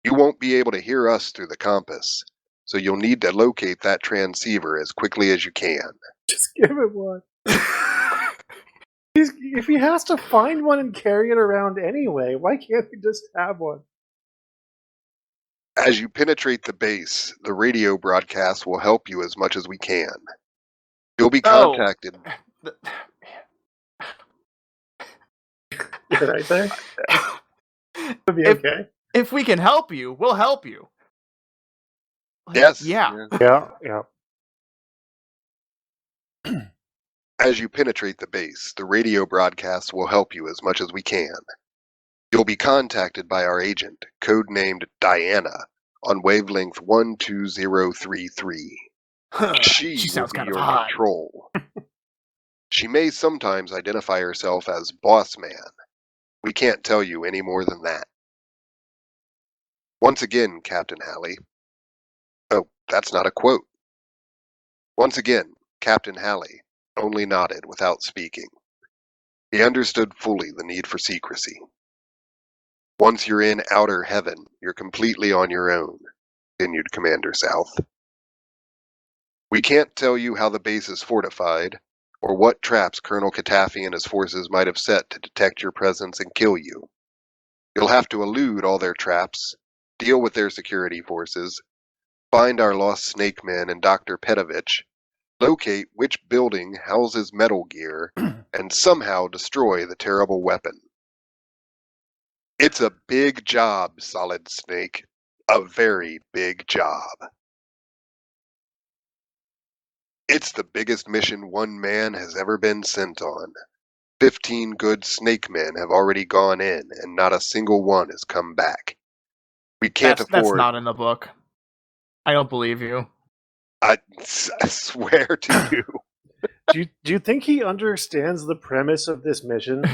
You won't be able to hear us through the compass, so you'll need to locate that transceiver as quickly as you can. Just give it one. If he has to find one and carry it around anyway, why can't he just have one? As you penetrate the base, the radio broadcast will help you as much as we can. You'll be contacted. You're right there. It'll be okay. If we can help you, we'll help you. Yes. Yeah. As you penetrate the base, the radio broadcast will help you as much as we can. You'll be contacted by our agent, codenamed Diana, on wavelength 12033. She will be your control. She may sometimes identify herself as Boss Man. We can't tell you any more than that. Once again, Captain Halley. Oh, that's not a quote. Once again, Captain Halley only nodded without speaking. He understood fully the need for secrecy. Once you're in outer heaven, you're completely on your own, continued Commander South. We can't tell you how the base is fortified, or what traps Colonel Katafi and his forces might have set to detect your presence and kill you. You'll have to elude all their traps, deal with their security forces, find our lost snake men and Dr. Petovich, locate which building houses Metal Gear, and somehow destroy the terrible weapon. It's a big job, Solid Snake. A very big job. It's the biggest mission one man has ever been sent on. 15 good snake men have already gone in, and not a single one has come back. We can't afford... That's not in the book. I don't believe you. I swear to you. Do you think he understands the premise of this mission?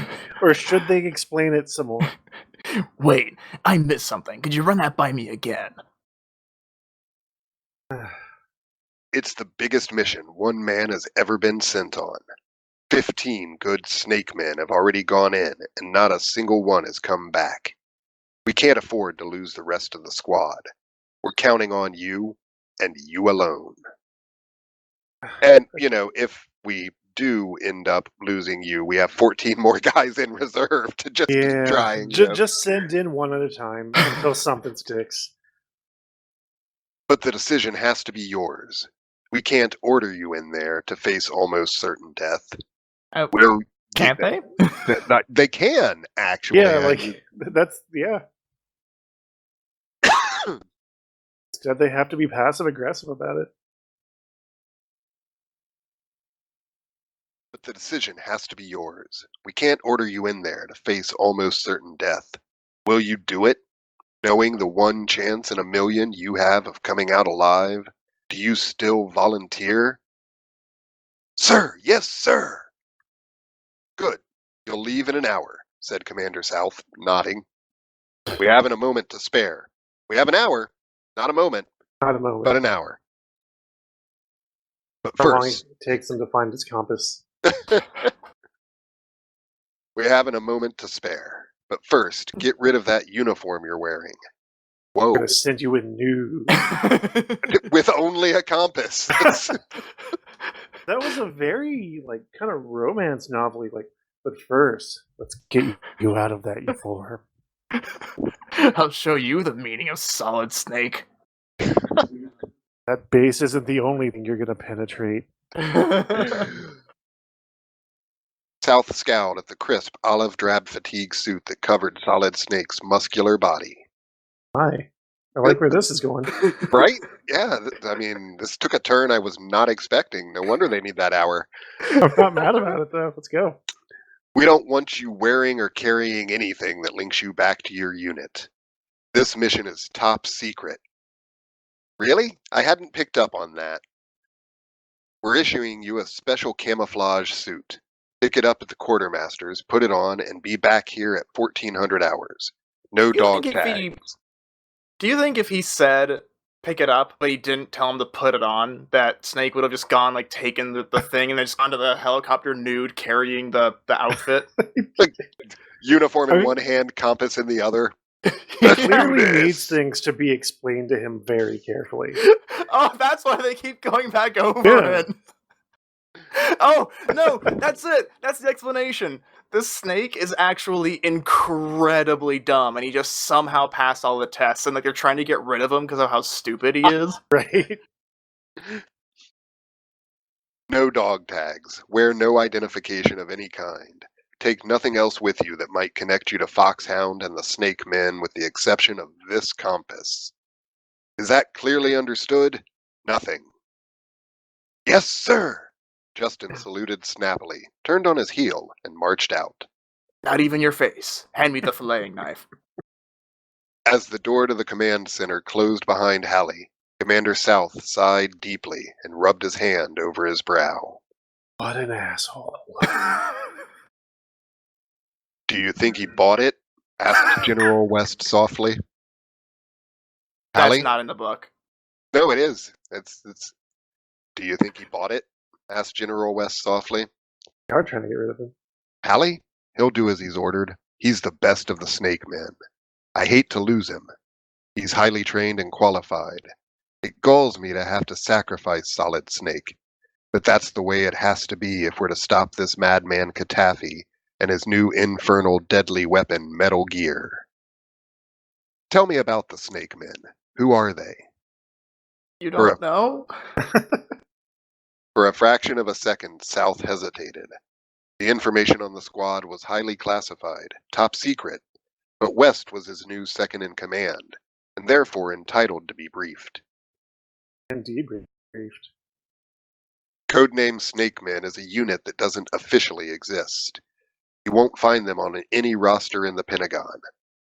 Or should they explain it some more? Wait, I missed something. Could you run that by me again? It's the biggest mission one man has ever been sent on. 15 good snake men have already gone in, and not a single one has come back. We can't afford to lose the rest of the squad. We're counting on you, and you alone. And, if we do end up losing you, we have 14 more guys in reserve to just keep trying. Just send in one at a time until something sticks. But the decision has to be yours. We can't order you in there to face almost certain death. Can't they? They can, actually. Yeah, Instead, they have to be passive-aggressive about it. But the decision has to be yours. We can't order you in there to face almost certain death. Will you do it, knowing the one chance in a million you have of coming out alive? Do you still volunteer? Sir, yes, sir. Good. You'll leave in an hour, said Commander South, nodding. We haven't a moment to spare. We have an hour. Not a moment. Not a moment. But an hour. But How first... long it takes him to find his compass. We haven't a moment to spare. But first, get rid of that uniform you're wearing. Whoa. I'm gonna send you a nude. With only a compass. That was a very, kind of romance novel-y, but first, let's get you out of that uniform. I'll show you the meaning of Solid Snake. That base isn't the only thing you're gonna penetrate. South scowled at the crisp, olive-drab fatigue suit that covered Solid Snake's muscular body. Hi. I like where this is going. Right? Yeah, this took a turn I was not expecting. No wonder they need that hour. I'm not mad about it, though. Let's go. We don't want you wearing or carrying anything that links you back to your unit. This mission is top secret. Really? I hadn't picked up on that. We're issuing you a special camouflage suit. Pick it up at the quartermaster's, put it on, and be back here at 1400 hours. No Do you dog think if tags. he Do you think if he said pick it up, but he didn't tell him to put it on, that Snake would have just gone, like, taken the thing and then just gone to the helicopter nude carrying the outfit? Like, uniform in I mean- one hand, compass in the other. He Let's do clearly this. needs things to be explained to him very carefully. Oh, that's why they keep going back over Yeah. it. Oh, no, that's it. That's the explanation. This Snake is actually incredibly dumb, and he just somehow passed all the tests, and, like, they're trying to get rid of him because of how stupid he is. Right? No dog tags. Wear no identification of any kind. Take nothing else with you that might connect you to Foxhound and the Snake Men with the exception of this compass. Is that clearly understood? Nothing. Yes, sir! Justin saluted snappily, turned on his heel, and marched out. Not even your face. Hand me the filleting knife. As the door to the command center closed behind Hallie, Commander South sighed deeply and rubbed his hand over his brow. What an asshole. Do you think he bought it? Asked General West softly. That's Hallie? not in the book. No, it is. It's. Do you think he bought it? Asked General West softly. They are trying to get rid of him. Hallie? He'll do as he's ordered. He's the best of the Snake Men. I hate to lose him. He's highly trained and qualified. It galls me to have to sacrifice Solid Snake, but that's the way it has to be if we're to stop this madman Katafi and his new infernal deadly weapon, Metal Gear. Tell me about the Snake Men. Who are they? You For don't know? For a fraction of a second, South hesitated. The information on the squad was highly classified, top secret, but West was his new second-in-command, and therefore entitled to be briefed. And debriefed. Codename Snake Men is a unit that doesn't officially exist. You won't find them on any roster in the Pentagon.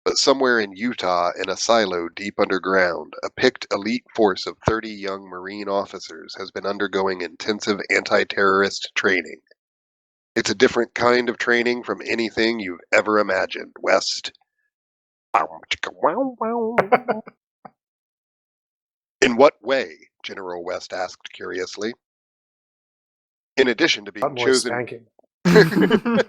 But somewhere in Utah, in a silo deep underground, a picked elite force of 30 young Marine officers has been undergoing intensive anti-terrorist training. It's a different kind of training from anything you've ever imagined, West. In what way? General West asked curiously. In addition to A lot being more chosen spanking.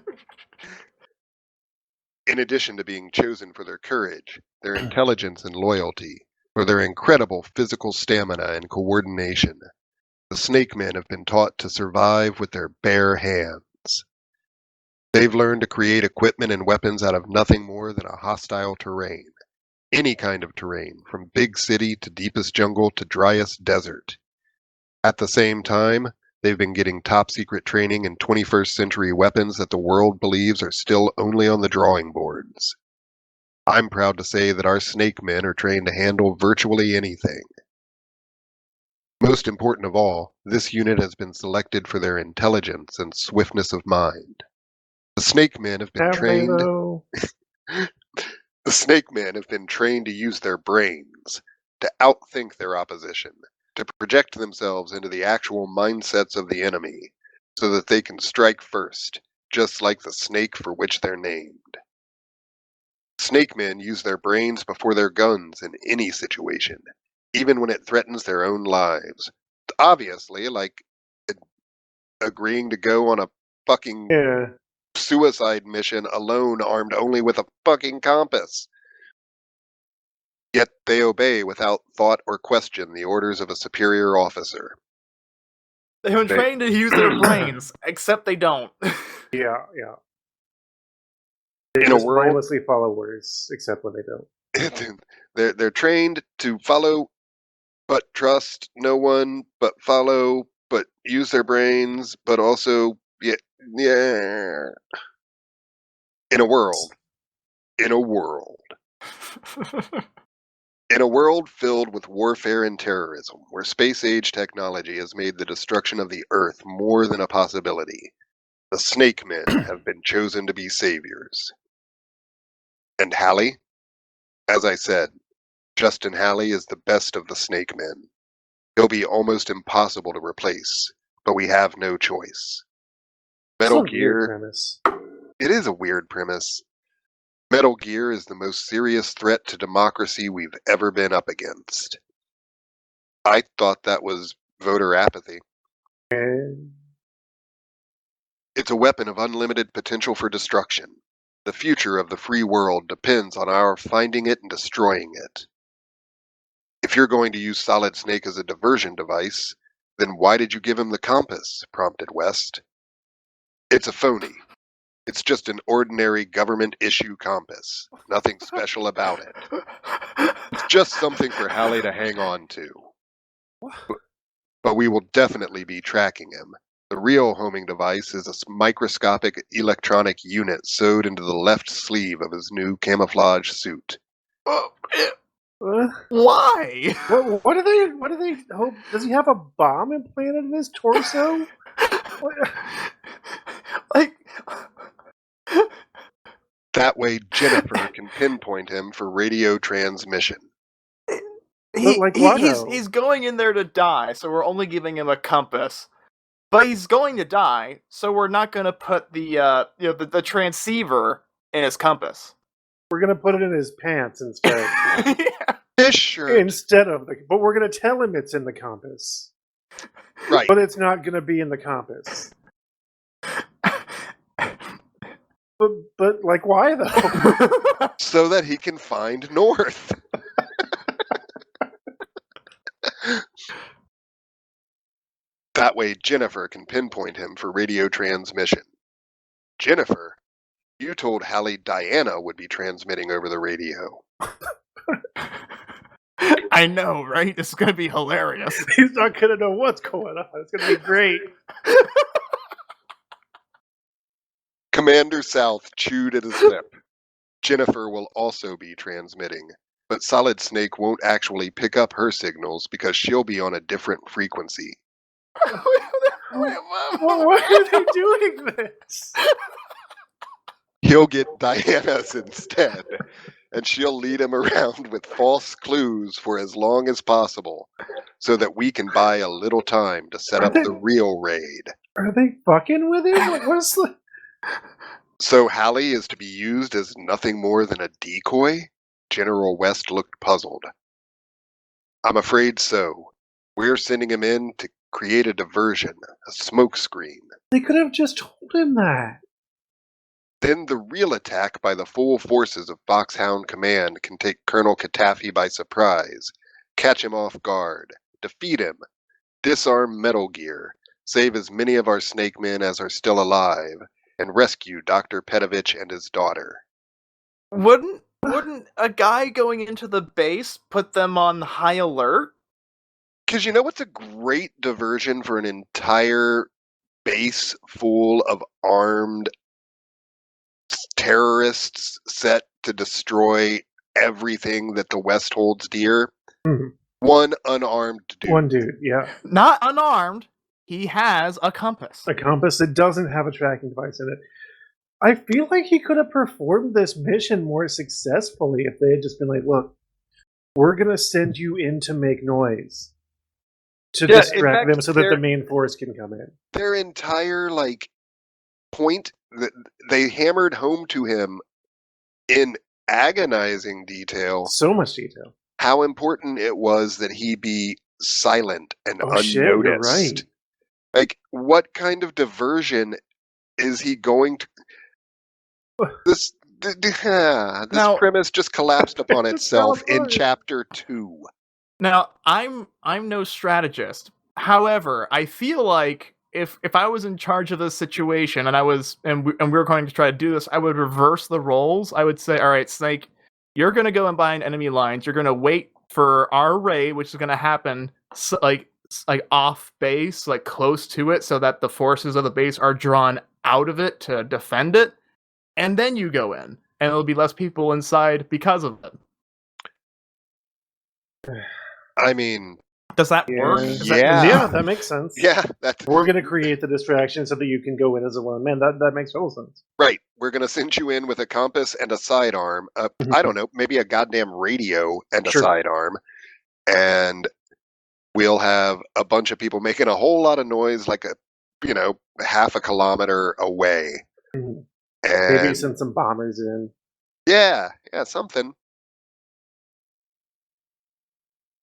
In addition to being chosen for their courage, their intelligence and loyalty, for their incredible physical stamina and coordination, the Snake Men have been taught to survive with their bare hands. They've learned to create equipment and weapons out of nothing more than a hostile terrain. Any kind of terrain, from big city to deepest jungle to driest desert. At the same time, they've been getting top-secret training in 21st century weapons that the world believes are still only on the drawing boards. I'm proud to say that our Snake Men are trained to handle virtually anything. Most important of all, this unit has been selected for their intelligence and swiftness of mind. The Snake Men have been Have they, trained... though? The Snake Men have been trained to use their brains, to outthink their opposition, to project themselves into the actual mindsets of the enemy, so that they can strike first, just like the snake for which they're named. Snake Men use their brains before their guns in any situation, even when it threatens their own lives. Obviously, like agreeing to go on a fucking Yeah. suicide mission alone, armed only with a fucking compass. Yet they obey without thought or question the orders of a superior officer. They've been trained to use their brains, except they don't. Yeah. They In a just world- mindlessly follow orders, except when they don't. They're trained to follow, but trust no one, but follow, but use their brains, but also yeah. In a world filled with warfare and terrorism, where space-age technology has made the destruction of the Earth more than a possibility, the Snake Men have been chosen to be saviors. And Hallie? As I said, Justin Hallie is the best of the Snake Men. He'll be almost impossible to replace, but we have no choice. That's Metal a weird Gear, premise. it is a weird premise. Metal Gear is the most serious threat to democracy we've ever been up against. I thought that was voter apathy. And It's a weapon of unlimited potential for destruction. The future of the free world depends on our finding it and destroying it. If you're going to use Solid Snake as a diversion device, then why did you give him the compass? Prompted West. It's a phony. It's just an ordinary government issue compass. Nothing special about it. It's just something for Hallie to hang on to. But we will definitely be tracking him. The real homing device is a microscopic electronic unit sewed into the left sleeve of his new camouflage suit. Why? what do they hope? Does he have a bomb implanted in his torso? Like, That way Jennifer can pinpoint him for radio transmission. he's going in there to die, so we're only giving him a compass. But he's going to die, so we're not going to put the the transceiver in his compass. We're gonna put it in his pants instead. Yeah. His shirt. Instead of but we're gonna tell him it's in the compass. Right. But it's not gonna be in the compass. But like, why though? So that he can find North. That way Jennifer can pinpoint him for radio transmission. Jennifer, you told Hallie Diana would be transmitting over the radio. I know, right? It's going to be hilarious. He's not gonna know what's going on. It's gonna be great. Commander South chewed at his lip. Jennifer will also be transmitting, but Solid Snake won't actually pick up her signals because she'll be on a different frequency. Why are they doing this? He'll get Diana's instead, and she'll lead him around with false clues for as long as possible, so that we can buy a little time to set up the real raid. Are they fucking with him? Like, what's the... So Hallie is to be used as nothing more than a decoy? General West looked puzzled. I'm afraid so. We're sending him in to create a diversion, a smokescreen. They could have just told him that. Then the real attack by the full forces of Foxhound Command can take Colonel Katafi by surprise, catch him off guard, defeat him, disarm Metal Gear, save as many of our Snake Men as are still alive, and rescue Dr. Petovich and his daughter. Wouldn't a guy going into the base put them on high alert? Because you know what's a great diversion for an entire base full of armed terrorists set to destroy everything that the West holds dear? Mm-hmm. One unarmed dude. One dude, yeah. Not unarmed. He has a compass. A compass that doesn't have a tracking device in it. I feel like he could have performed this mission more successfully if they had just been like, look, we're going to send you in to make noise. To distract them so that the main force can come in. Their entire, point that they hammered home to him in agonizing detail. So much detail. How important it was that he be silent and unnoticed. Shit, you're right. Like, what kind of diversion is he going to... This premise just collapsed upon itself in Chapter 2. Now, I'm no strategist. However, I feel like if I was in charge of this situation and we were going to try to do this, I would reverse the roles. I would say, all right, Snake, you're going to go and bind enemy lines. You're going to wait for our raid, which is going to happen like off base, like close to it, so that the forces of the base are drawn out of it to defend it. And then you go in, and there'll be less people inside because of it. I mean... Does that work? Yeah, that makes sense. Yeah. We're going to create the distraction so that you can go in as a lone man. That makes total sense. Right. We're going to send you in with a compass and a sidearm. I don't know, maybe a goddamn radio and a sidearm. And we'll have a bunch of people making a whole lot of noise, like half a kilometer away. Mhm. And Maybe send some bombers in. yeah, something.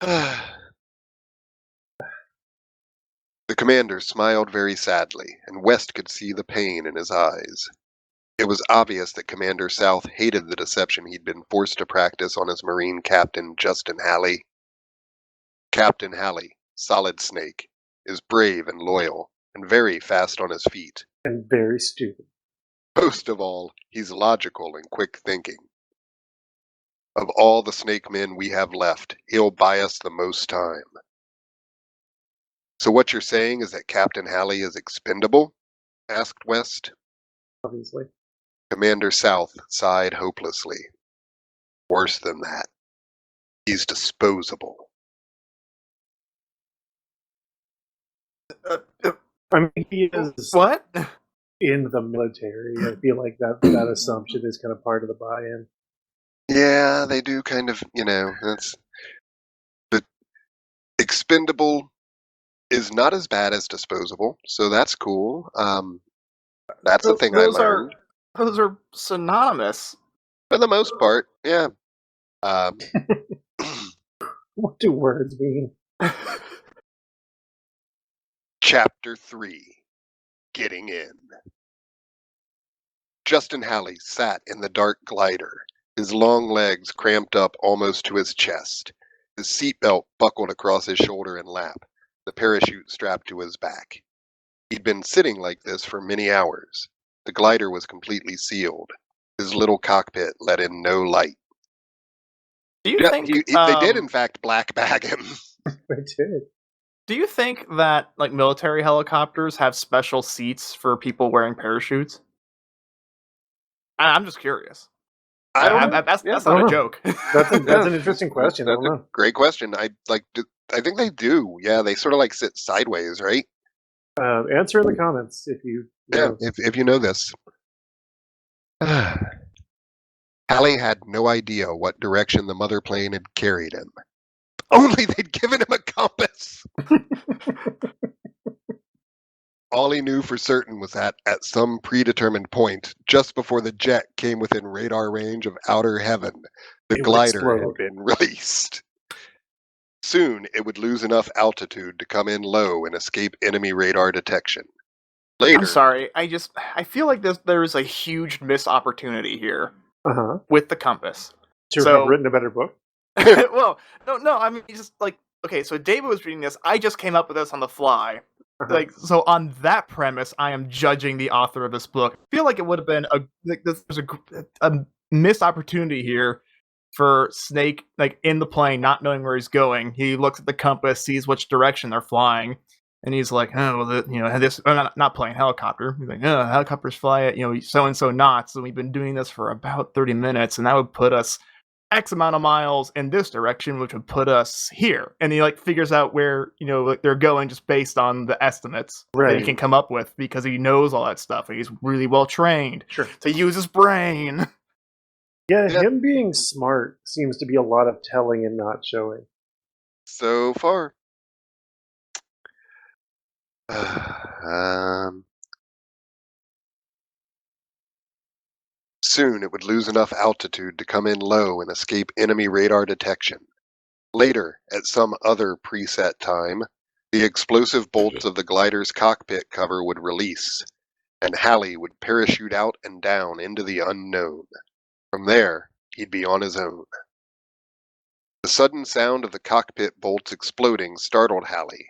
The commander smiled very sadly, and West could see the pain in his eyes. It was obvious that Commander South hated the deception he'd been forced to practice on his Marine captain, Justin Halley. Captain Halley, Solid Snake, is brave and loyal, and very fast on his feet. And very stupid. Most of all, he's logical and quick thinking. Of all the Snake men we have left, he'll buy us the most time. So what you're saying is that Captain Halley is expendable? Asked West. Obviously. Commander South sighed hopelessly. Worse than that. He's disposable. I mean, he is What? in the military. I feel like that assumption is kind of part of the buy-in. Yeah, they do kind of, that's... But expendable is not as bad as disposable, so that's cool. That's a thing I learned. Those are synonymous. For the most part, yeah. What do words mean? Chapter 3. Getting in. Justin Halley sat in the dark glider, his long legs cramped up almost to his chest, his seatbelt buckled across his shoulder and lap, the parachute strapped to his back. He'd been sitting like this for many hours. The glider was completely sealed. His little cockpit let in no light. Do you think they did, in fact, black bag him? They did. Do you think that like military helicopters have special seats for people wearing parachutes? I'm just curious. I don't know. That's I not don't a know. joke. That's an interesting question. I That's don't a know. great question. I think they do. Yeah, they sort of like sit sideways, right? Answer in the comments if you know. Yeah, if you know this. Halley had no idea what direction the mother plane had carried him. Only they'd given him a compass! All he knew for certain was that at some predetermined point, just before the jet came within radar range of outer heaven, the glider had been released. Soon, it would lose enough altitude to come in low and escape enemy radar detection. Later, I'm sorry. I feel like there is a huge missed opportunity here with the compass. To have written a better book? Well, no. I mean, just like, okay, so David was reading this. I just came up with this on the fly. Like, so on that premise, I am judging the author of this book. I feel like it would have been there's a missed opportunity here for Snake, like in the plane, not knowing where he's going. He looks at the compass, sees which direction they're flying, and he's like, "Oh, well, this not playing helicopter." He's like, "Oh, helicopters fly at so and so knots, and we've been doing this for about 30 minutes, and that would put us X amount of miles in this direction, which would put us here." And he like figures out where they're going just based on the estimates that he can come up with because he knows all that stuff. He's really well trained to use his brain. Yeah, him being smart seems to be a lot of telling and not showing. So far. Soon it would lose enough altitude to come in low and escape enemy radar detection. Later, at some other preset time, the explosive bolts of the glider's cockpit cover would release, and Halley would parachute out and down into the unknown. From there, he'd be on his own. The sudden sound of the cockpit bolts exploding startled Halley,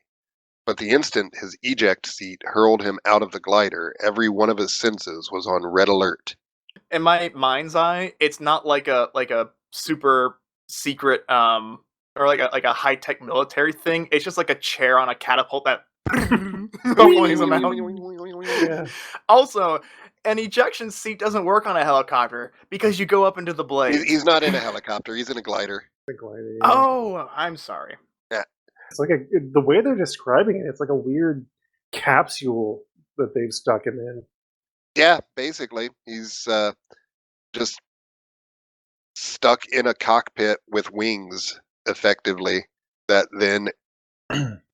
but the instant his eject seat hurled him out of the glider, every one of his senses was on red alert. In my mind's eye, it's not like a super secret or like a high tech military thing. It's just like a chair on a catapult that pulls him out. Yeah. Also, an ejection seat doesn't work on a helicopter because you go up into the blades. He's not in a helicopter. He's in a glider. Oh, I'm sorry. Yeah. It's like the way they're describing it, it's like a weird capsule that they've stuck him in. Yeah, basically. He's just stuck in a cockpit with wings, effectively, that then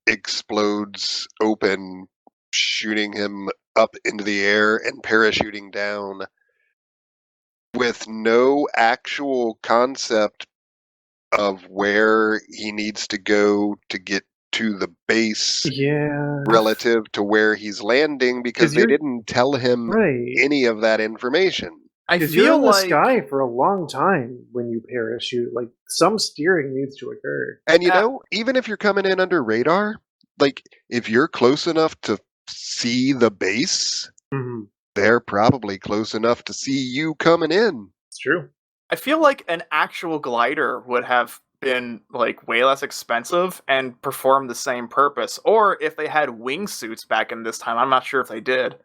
explodes open, shooting him up into the air and parachuting down with no actual concept of where he needs to go to get to the base Yeah. relative to where he's landing, because 'Cause they you're didn't tell him right. any of that information. I Because you're feel in the like sky for a long time when you parachute. Like, some steering needs to occur. And Yeah. even if you're coming in under radar, like if you're close enough to see the base, Mhm. they're probably close enough to see you coming in. It's true. I feel like an actual glider would have been like way less expensive and perform the same purpose. Or if they had wingsuits back in this time, I'm not sure if they did.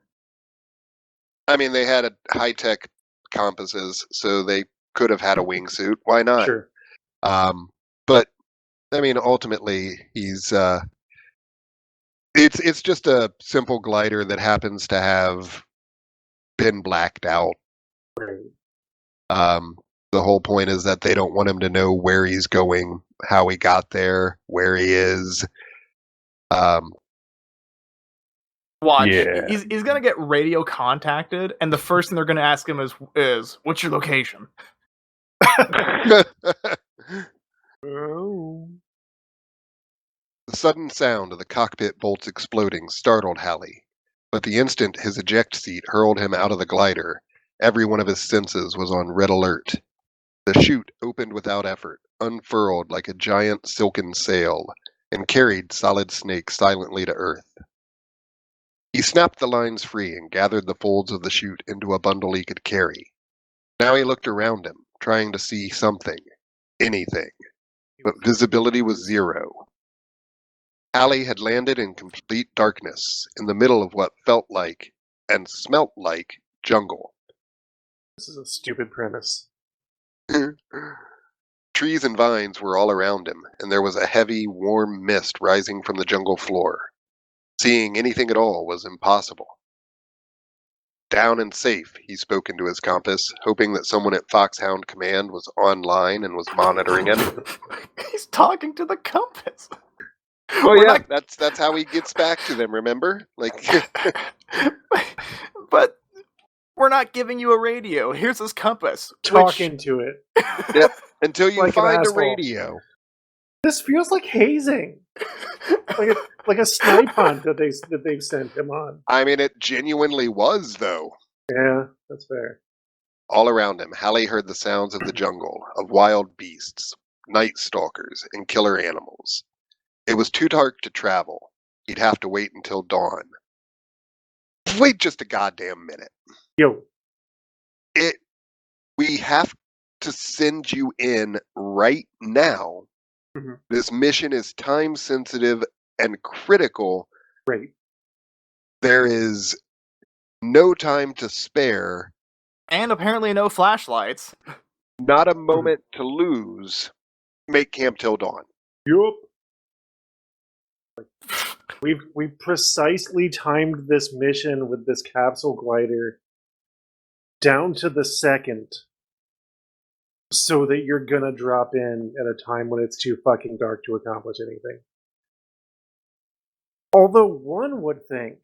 I mean, they had a high-tech compasses, so they could have had a wingsuit. Why not? Sure. But I mean, ultimately, he's it's just a simple glider that happens to have been blacked out. Right. The whole point is that they don't want him to know where he's going, how he got there, where he is. Watch, Yeah. he's gonna get radio contacted, and the first thing they're gonna ask him is what's your location? Oh. The sudden sound of the cockpit bolts exploding startled Halley, but the instant his eject seat hurled him out of the glider, every one of his senses was on red alert. The chute opened without effort, unfurled like a giant silken sail, and carried Solid Snake silently to Earth. He snapped the lines free and gathered the folds of the chute into a bundle he could carry. Now he looked around him, trying to see something, anything, but visibility was zero. Halley had landed in complete darkness, in the middle of what felt like, and smelt like, jungle. This is a stupid premise. Trees and vines were all around him, and there was a heavy, warm mist rising from the jungle floor. Seeing anything at all was impossible. Down and safe, he spoke into his compass, hoping that someone at Foxhound Command was online and was monitoring him. He's talking to the compass. Oh We're yeah, not- that's how he gets back to them, remember? Like But we're not giving you a radio. Here's his compass. Talk into it. Yep. Until you Like an find a asshole. radio. This feels like hazing. Like a snipe hunt that they've sent him on. I mean, it genuinely was, though. Yeah, that's fair. All around him, Halley heard the sounds of the jungle, of wild beasts, night stalkers, and killer animals. It was too dark to travel. He'd have to wait until dawn. Wait just a goddamn minute. Yo. We have to send you in right now. Mhm. This mission is time sensitive and critical. Right. There is no time to spare. And apparently no flashlights. Not a moment to lose. Make camp till dawn. Yup. We've precisely timed this mission with this capsule glider down to the second, so that you're gonna drop in at a time when it's too fucking dark to accomplish anything. Although one would think,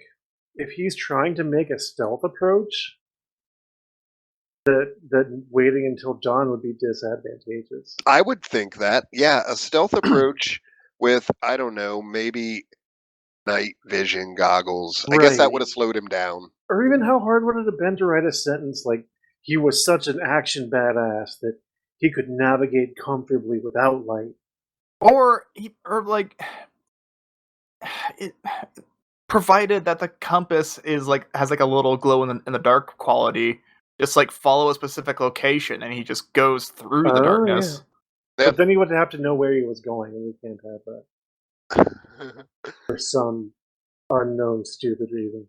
if he's trying to make a stealth approach, that waiting until dawn would be disadvantageous. I would think that, yeah, a stealth approach with, I don't know, maybe night vision goggles. I guess that Right. would have slowed him down. Or even how hard would it have been to write a sentence like, he was such an action badass that he could navigate comfortably without light. Or provided that the compass is has a little glow in the dark quality, just follow a specific location and he just goes through the darkness. Yeah. But then he would have to know where he was going, and we can't have that for some unknown stupid reason.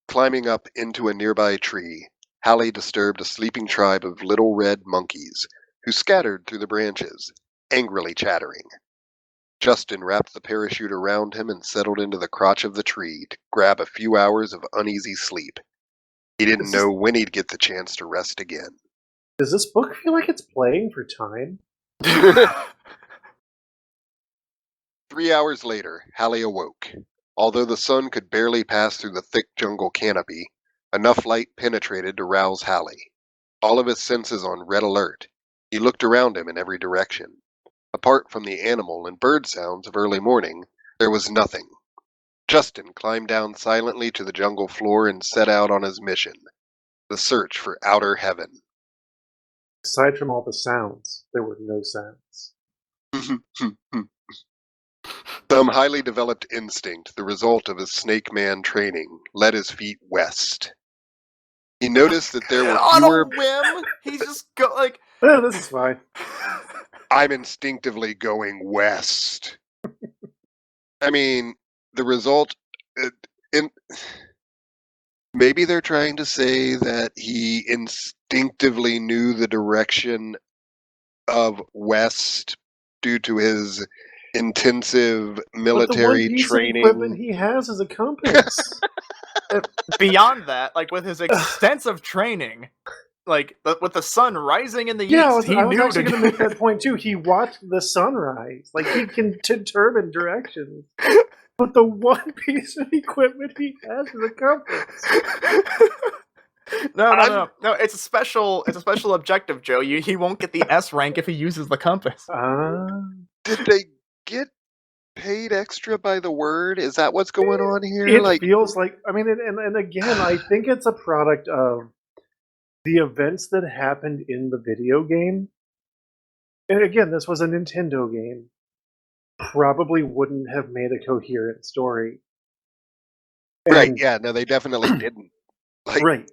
Climbing up into a nearby tree, Halley disturbed a sleeping tribe of little red monkeys who scattered through the branches, angrily chattering. Justin wrapped the parachute around him and settled into the crotch of the tree to grab a few hours of uneasy sleep. He didn't know when he'd get the chance to rest again. Does this book feel like it's playing for time? 3 hours later, Hallie awoke. Although the sun could barely pass through the thick jungle canopy, enough light penetrated to rouse Hallie. All of his senses on red alert, he looked around him in every direction. Apart from the animal and bird sounds of early morning, there was nothing. Justin climbed down silently to the jungle floor and set out on his mission, the search for outer heaven. Aside from all the sounds, there were no sounds. Some highly developed instinct, the result of his snake man training, led his feet west. He noticed that there were On fewer... a whim, he's just like. This is fine. I'm instinctively going west. I mean, the result... Maybe they're trying to say that he instinctively knew the direction of west due to his intensive military but the one piece training. of equipment he has is a compass. Beyond that, like with his extensive training, like with the sun rising in the east, I was he actually knew going to make that point too. He watched the sunrise. Like, he can determine directions. But the one piece of equipment he has is a compass. No. It's a special objective, Joe. He won't get the S rank if he uses the compass. Did they get paid extra by the word? Is that what's going on here? It feels like, I mean, and again, I think it's a product of the events that happened in the video game. And again, this was a Nintendo game. Probably wouldn't have made a coherent story. Right, yeah, no, they definitely didn't. Right.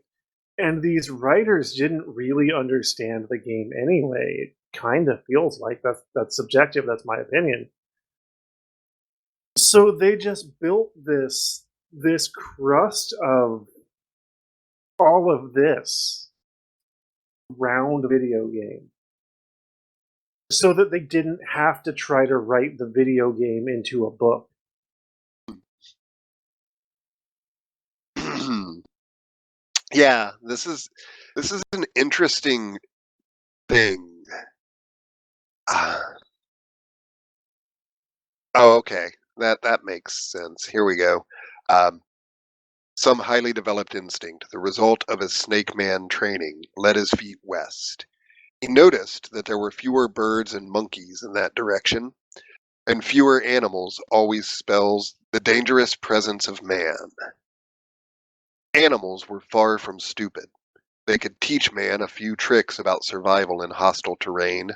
And these writers didn't really understand the game anyway. It kind of feels like that's subjective, that's my opinion. So they just built this crust of all of this round video game so that they didn't have to try to write the video game into a book. Yeah, this is an interesting thing. Oh, okay. That makes sense. Here we go. Some highly developed instinct, the result of his snake man training, led his feet west. He noticed that there were fewer birds and monkeys in that direction, and fewer animals always spells the dangerous presence of man. Animals were far from stupid. They could teach man a few tricks about survival in hostile terrain.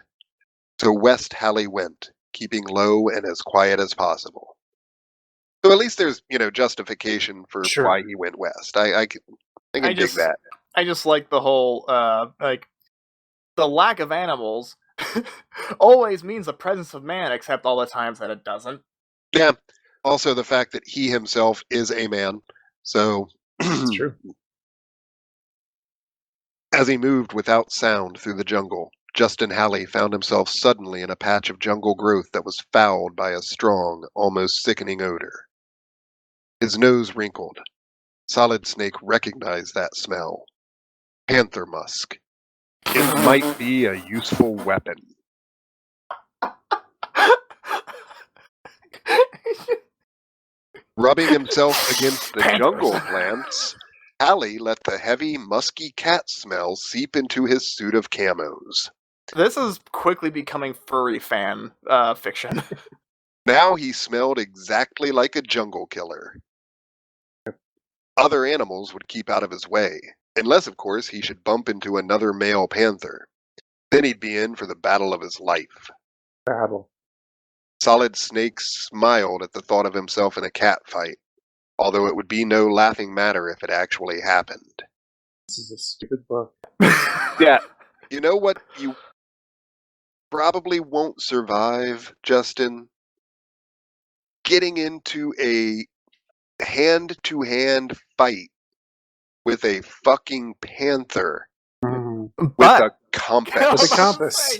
So west Hallie went, keeping low and as quiet as possible. So at least there's, justification for why he went west. I can dig that. I just like the whole, the lack of animals always means the presence of man, except all the times that it doesn't. Yeah. Also the fact that he himself is a man. So it's true. As he moved without sound through the jungle, Justin Hallie found himself suddenly in a patch of jungle growth that was fouled by a strong, almost sickening odor. His nose wrinkled. Solid Snake recognized that smell. Panther musk. It might be a useful weapon. Rubbing himself against the jungle plants, Hallie let the heavy, musky cat smell seep into his suit of camos. This is quickly becoming furry fan fiction. Now he smelled exactly like a jungle killer. Other animals would keep out of his way, unless, of course, he should bump into another male panther. Then he'd be in for the battle of his life. Battle. Solid Snake smiled at the thought of himself in a cat fight, although it would be no laughing matter if it actually happened. This is a stupid book. Yeah. You know what you probably won't survive, Justin? Getting into a hand-to-hand fight with a fucking panther with a compass. With a compass.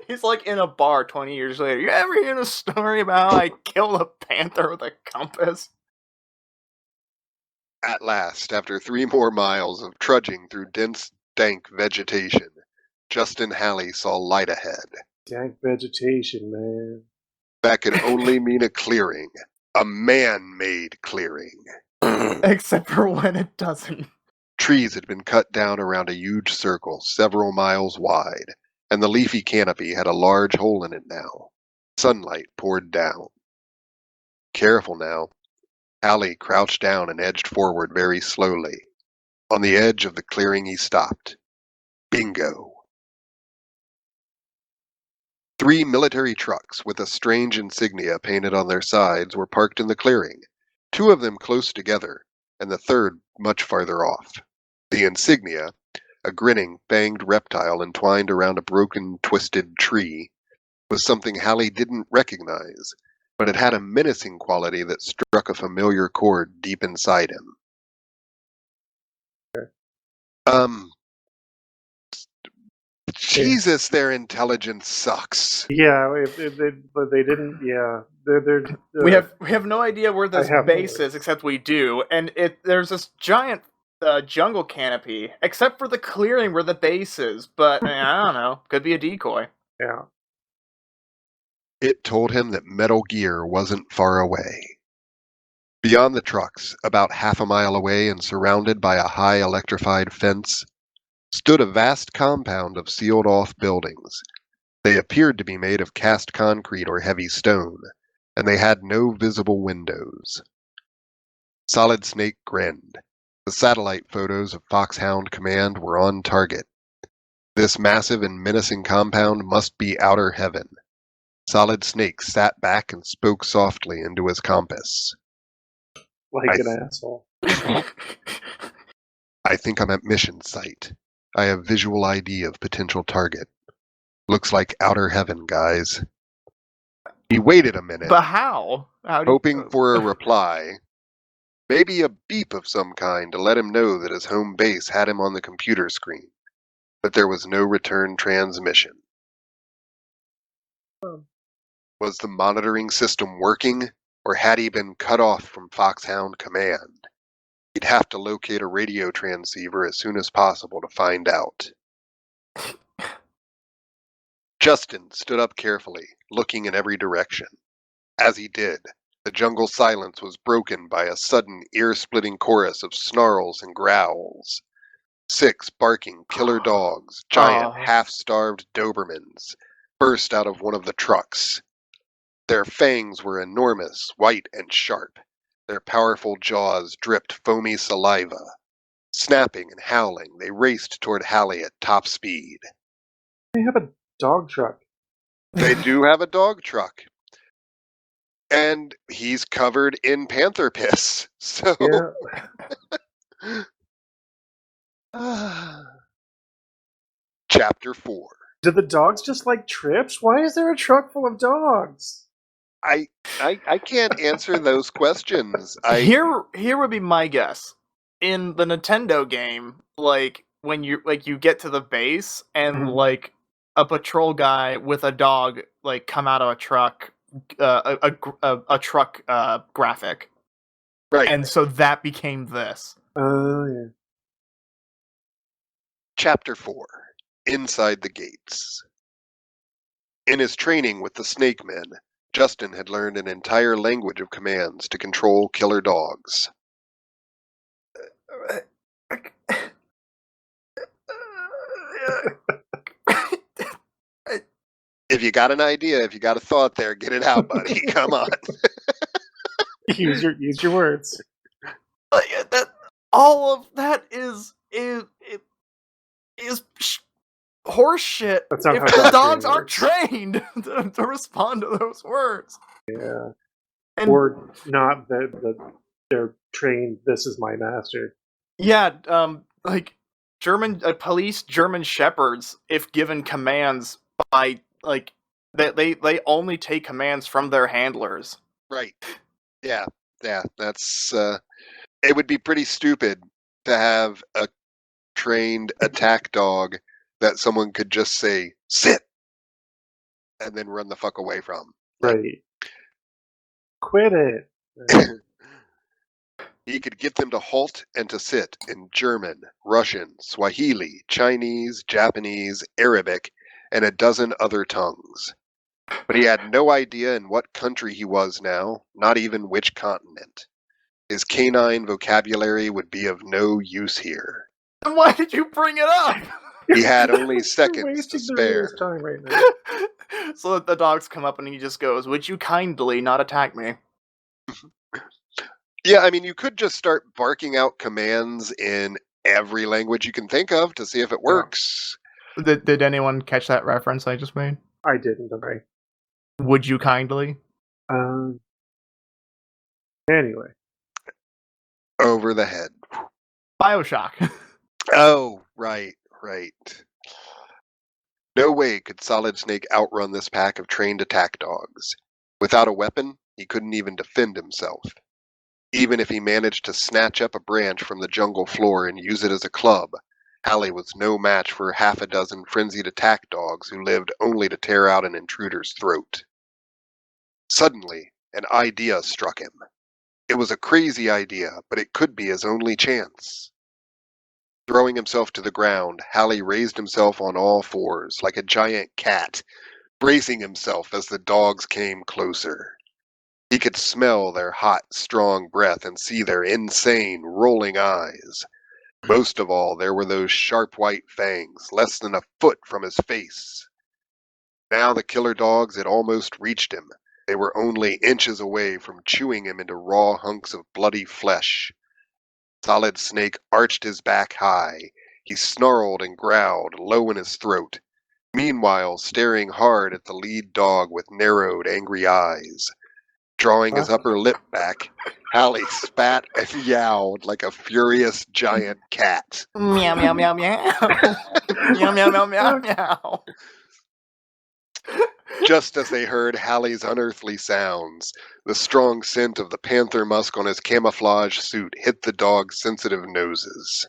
He's like in a bar 20 years later. You ever hear a story about how I killed a panther with a compass? At last, after 3 more miles of trudging through dense, dank vegetation, Justin Hallie saw light ahead. Dank vegetation, man. That could only mean a clearing. A man-made clearing. Except for when it doesn't. Trees had been cut down around a huge circle several miles wide, and the leafy canopy had a large hole in it now. Sunlight poured down. Careful now. Hallie crouched down and edged forward very slowly. On the edge of the clearing he stopped. Bingo! 3 military trucks with a strange insignia painted on their sides were parked in the clearing, 2 of them close together, and the third much farther off. The insignia, a grinning, fanged reptile entwined around a broken, twisted tree, was something Hallie didn't recognize, but it had a menacing quality that struck a familiar chord deep inside him. Jesus, their intelligence sucks. Yeah, but they didn't. Yeah, they're We have no idea where this have base no is, except we do, and there's this giant jungle canopy, except for the clearing where the base is. But I don't know, could be a decoy. Yeah. It told him that Metal Gear wasn't far away. Beyond the trucks, about half a mile away and surrounded by a high electrified fence, stood a vast compound of sealed-off buildings. They appeared to be made of cast concrete or heavy stone, and they had no visible windows. Solid Snake grinned. The satellite photos of Foxhound Command were on target. This massive and menacing compound must be outer heaven. Solid Snake sat back and spoke softly into his compass. Like an asshole. I think I'm at mission site. I have visual ID of potential target. Looks like outer heaven, guys. He waited a minute. But how? Hoping for a reply. Maybe a beep of some kind to let him know that his home base had him on the computer screen. But there was no return transmission. Was the monitoring system working, or had he been cut off from Foxhound Command? He'd have to locate a radio transceiver as soon as possible to find out. Justin stood up carefully, looking in every direction. As he did, the jungle silence was broken by a sudden ear-splitting chorus of snarls and growls. 6 barking killer dogs, giant half-starved Dobermans, burst out of one of the trucks. Their fangs were enormous, white and sharp. Their powerful jaws dripped foamy saliva. Snapping and howling, they raced toward Hallie at top speed. They have a dog truck. They do have a dog truck. And he's covered in panther piss. So Yeah. Chapter 4. Do the dogs just like trips? Why is there a truck full of dogs? I can't answer those questions. Here would be my guess. In the Nintendo game, like when you get to the base and like a patrol guy with a dog like come out of a truck, a truck graphic, right? And so that became this. Oh yeah. Chapter 4. Inside the Gates. In his training with the Snake Men, Justin had learned an entire language of commands to control killer dogs. If you got an idea, if you got a thought there, get it out, buddy. Come on. Use your words. All of that is horse shit. If the dogs aren't trained to respond to those words. Yeah. Or not that they're trained, this is my master. Yeah, like German police German shepherds, if given commands by like they only take commands from their handlers. Right. Yeah. That's it would be pretty stupid to have a trained attack dog that someone could just say sit and then run the fuck away from. Right. Quit it. He could get them to halt and to sit in German, Russian, Swahili, Chinese, Japanese, Arabic, and a dozen other tongues. But he had no idea in what country he was now, not even which continent. His canine vocabulary would be of no use here. Then why did you bring it up? He had only You're seconds to wasting the spare. reader's time right now. So the dogs come up and he just goes, "Would you kindly not attack me?" Yeah, I mean, you could just start barking out commands in every language you can think of to see if it works. Did anyone catch that reference I just made? I didn't, okay. Would you kindly? Anyway. Over the head. BioShock. Oh, right. No way could Solid Snake outrun this pack of trained attack dogs. Without a weapon, he couldn't even defend himself. Even if he managed to snatch up a branch from the jungle floor and use it as a club, Hallie was no match for half a dozen frenzied attack dogs who lived only to tear out an intruder's throat. Suddenly, an idea struck him. It was a crazy idea, but it could be his only chance. Throwing himself to the ground, Hallie raised himself on all fours, like a giant cat, bracing himself as the dogs came closer. He could smell their hot, strong breath and see their insane, rolling eyes. Most of all, there were those sharp white fangs, less than a foot from his face. Now the killer dogs had almost reached him. They were only inches away from chewing him into raw hunks of bloody flesh. Solid Snake arched his back high. He snarled and growled, low in his throat, meanwhile staring hard at the lead dog with narrowed, angry eyes. Drawing his upper lip back, Hallie spat and yowled like a furious giant cat. Meow meow meow meow. Meow meow meow meow meow. Just as they heard Hallie's unearthly sounds, the strong scent of the panther musk on his camouflage suit hit the dog's sensitive noses.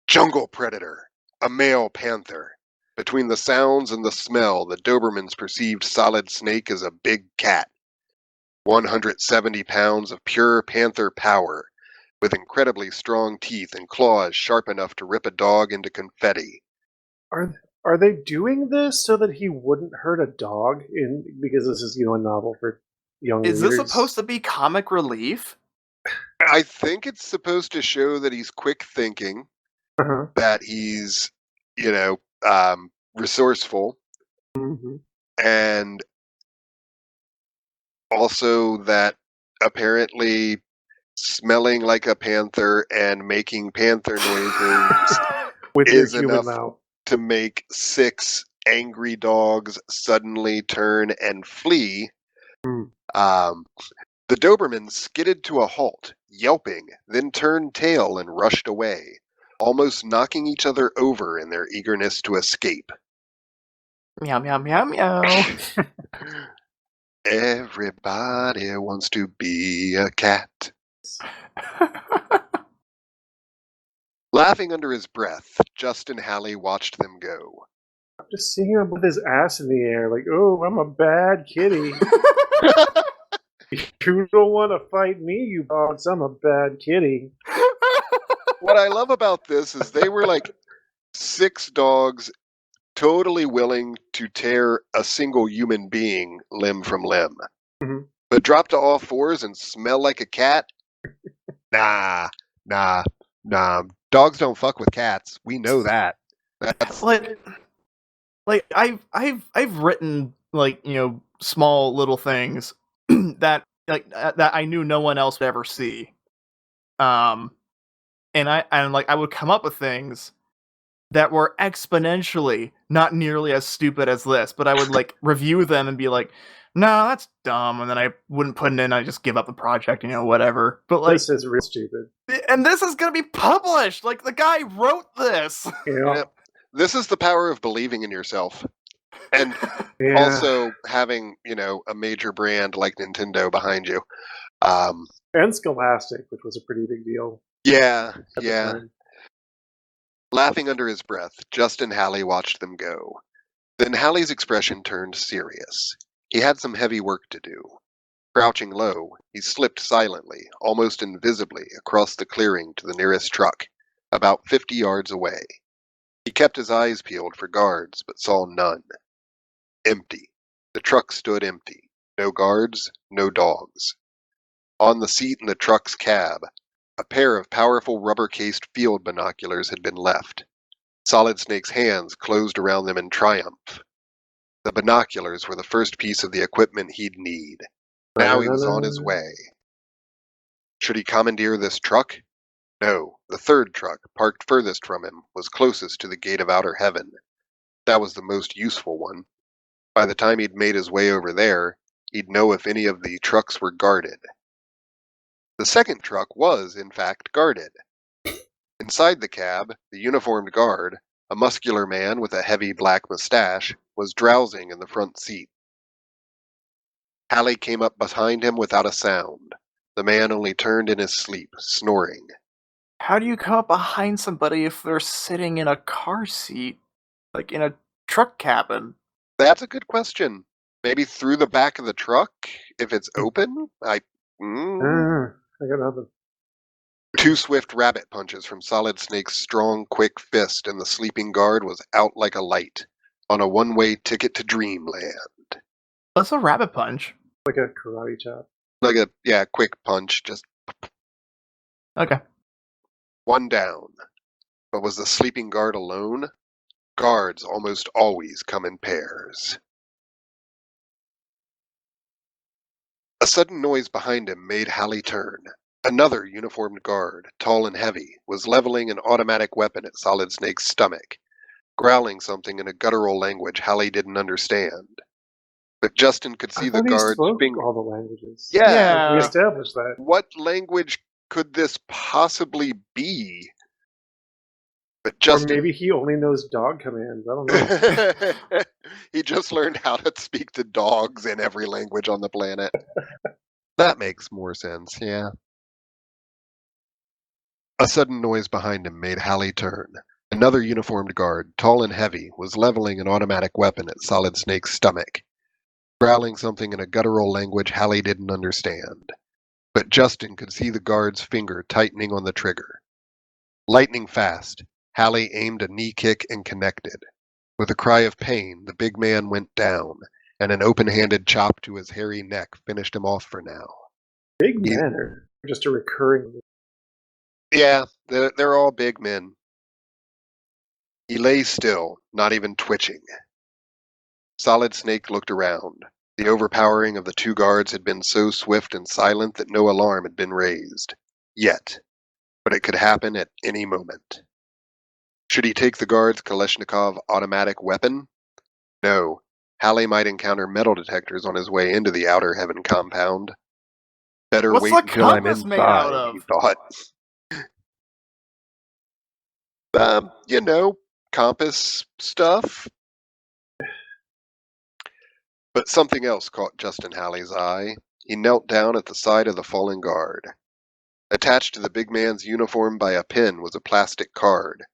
Jungle predator, a male panther. Between the sounds and the smell, the Dobermans perceived Solid Snake as a big cat. 170 pounds of pure panther power, with incredibly strong teeth and claws sharp enough to rip a dog into confetti. Are they doing this so that he wouldn't hurt a dog? Because this is a novel for young Is readers. this supposed to be comic relief? I think it's supposed to show that he's quick thinking, that he's, resourceful, and also that apparently smelling like a panther and making panther noises with is your human enough mouth to make 6 angry dogs suddenly turn and flee. The Dobermans skidded to a halt, yelping, then turned tail and rushed away, almost knocking each other over in their eagerness to escape. Meow meow meow meow. Everybody wants to be a cat. Laughing under his breath, Justin Hallie watched them go. I'm just seeing him with his ass in the air, like, oh, I'm a bad kitty. You don't want to fight me, you dogs. I'm a bad kitty. What I love about this is they were like 6 dogs totally willing to tear a single human being limb from limb. But drop to all fours and smell like a cat? Nah. Dogs don't fuck with cats. We know that. That's like I've written small little things that that I knew no one else would ever see. And I would come up with things that were exponentially not nearly as stupid as this, but I would review them and be like, no, that's dumb, and then I wouldn't put it in, I just give up the project, whatever. But this is real stupid. And this is gonna be published! Like, the guy wrote this! Yeah. This is the power of believing in yourself. And also having, a major brand like Nintendo behind you. And Scholastic, which was a pretty big deal. Yeah. Laughing under his breath, Justin Hallie watched them go. Then Hallie's expression turned serious. He had some heavy work to do. Crouching low, he slipped silently, almost invisibly, across the clearing to the nearest truck, about 50 yards away. He kept his eyes peeled for guards, but saw none. Empty. The truck stood empty. No guards, no dogs. On the seat in the truck's cab, a pair of powerful rubber-cased field binoculars had been left. Solid Snake's hands closed around them in triumph. The binoculars were the first piece of the equipment he'd need. Now he was on his way. Should he commandeer this truck? No, the third truck, parked furthest from him, was closest to the gate of outer heaven. That was the most useful one. By the time he'd made his way over there, he'd know if any of the trucks were guarded. The second truck was, in fact, guarded. Inside the cab, the uniformed guard, a muscular man with a heavy black mustache, was drowsing in the front seat. Hallie came up behind him without a sound. The man only turned in his sleep, snoring. How do you come up behind somebody if they're sitting in a car seat? Like in a truck cabin? That's a good question. Maybe through the back of the truck, if it's open? I got nothing. 2 swift rabbit punches from Solid Snake's strong, quick fist, and the sleeping guard was out like a light, on a one-way ticket to dreamland. What's a rabbit punch? Like a karate chop. Like a quick punch, just Okay. one down. But was the sleeping guard alone? Guards almost always come in pairs. A sudden noise behind him made Hallie turn. Another uniformed guard, tall and heavy, was leveling an automatic weapon at Solid Snake's stomach, growling something in a guttural language Hallie didn't understand. But Justin could see the guard's finger. All the languages. Yeah. We established that. What language could this possibly be? But Justin... Or maybe he only knows dog commands. I don't know. He just learned how to speak to dogs in every language on the planet. That makes more sense, yeah. A sudden noise behind him made Hallie turn. Another uniformed guard, tall and heavy, was leveling an automatic weapon at Solid Snake's stomach, growling something in a guttural language Hallie didn't understand. But Justin could see the guard's finger tightening on the trigger. Lightning fast, Hallie aimed a knee kick and connected. With a cry of pain, the big man went down, and an open-handed chop to his hairy neck finished him off for now. Big men are just a recurring... Yeah, they're all big men. He lay still, not even twitching. Solid Snake looked around. The overpowering of the 2 guards had been so swift and silent that no alarm had been raised. Yet. But it could happen at any moment. Should he take the guard's Kalashnikov automatic weapon? No. Hallie might encounter metal detectors on his way into the Outer Heaven compound. Better What's wait the until I'm compass made out inside, of? he thought. Compass stuff. But something else caught Justin Hallie's eye. He knelt down at the side of the fallen guard. Attached to the big man's uniform by a pin was a plastic card,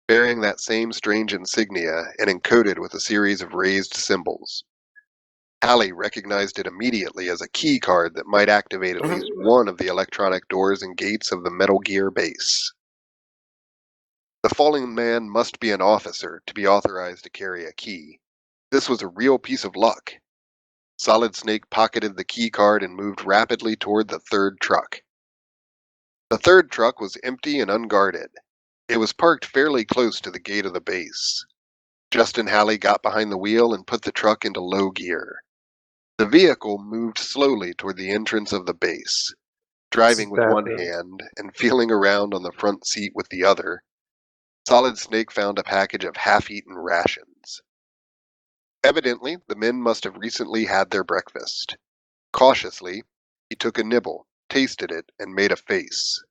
bearing that same strange insignia and encoded with a series of raised symbols. Hallie recognized it immediately as a key card that might activate at least one of the electronic doors and gates of the Metal Gear base. The fallen man must be an officer to be authorized to carry a key. This was a real piece of luck. Solid Snake pocketed the key card and moved rapidly toward the third truck. The third truck was empty and unguarded. It was parked fairly close to the gate of the base. Justin Hallie got behind the wheel and put the truck into low gear. The vehicle moved slowly toward the entrance of the base. Driving with one hand and feeling around on the front seat with the other, Solid Snake found a package of half-eaten rations. Evidently, the men must have recently had their breakfast. Cautiously, he took a nibble, tasted it, and made a face.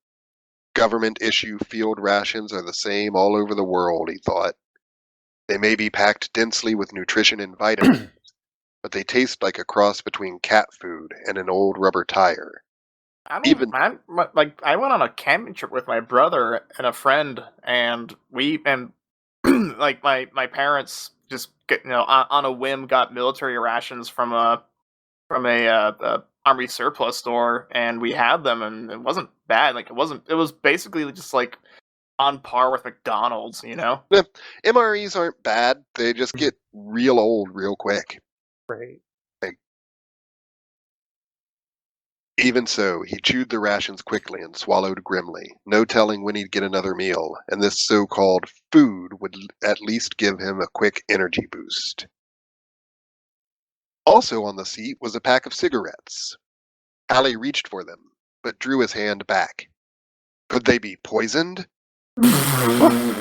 Government-issue field rations are the same all over the world, he thought. They may be packed densely with nutrition and vitamins, but they taste like a cross between cat food and an old rubber tire. I went on a camping trip with my brother and a friend, and like my parents just on a whim got military rations from a army surplus store, and we had them, and it wasn't bad. It was basically just like on par with McDonald's, MREs aren't bad. They just get real old real quick. Right. Even so, he chewed the rations quickly and swallowed grimly, no telling when he'd get another meal, and this so-called food would at least give him a quick energy boost. Also on the seat was a pack of cigarettes. Hallie reached for them, but drew his hand back. Could they be poisoned?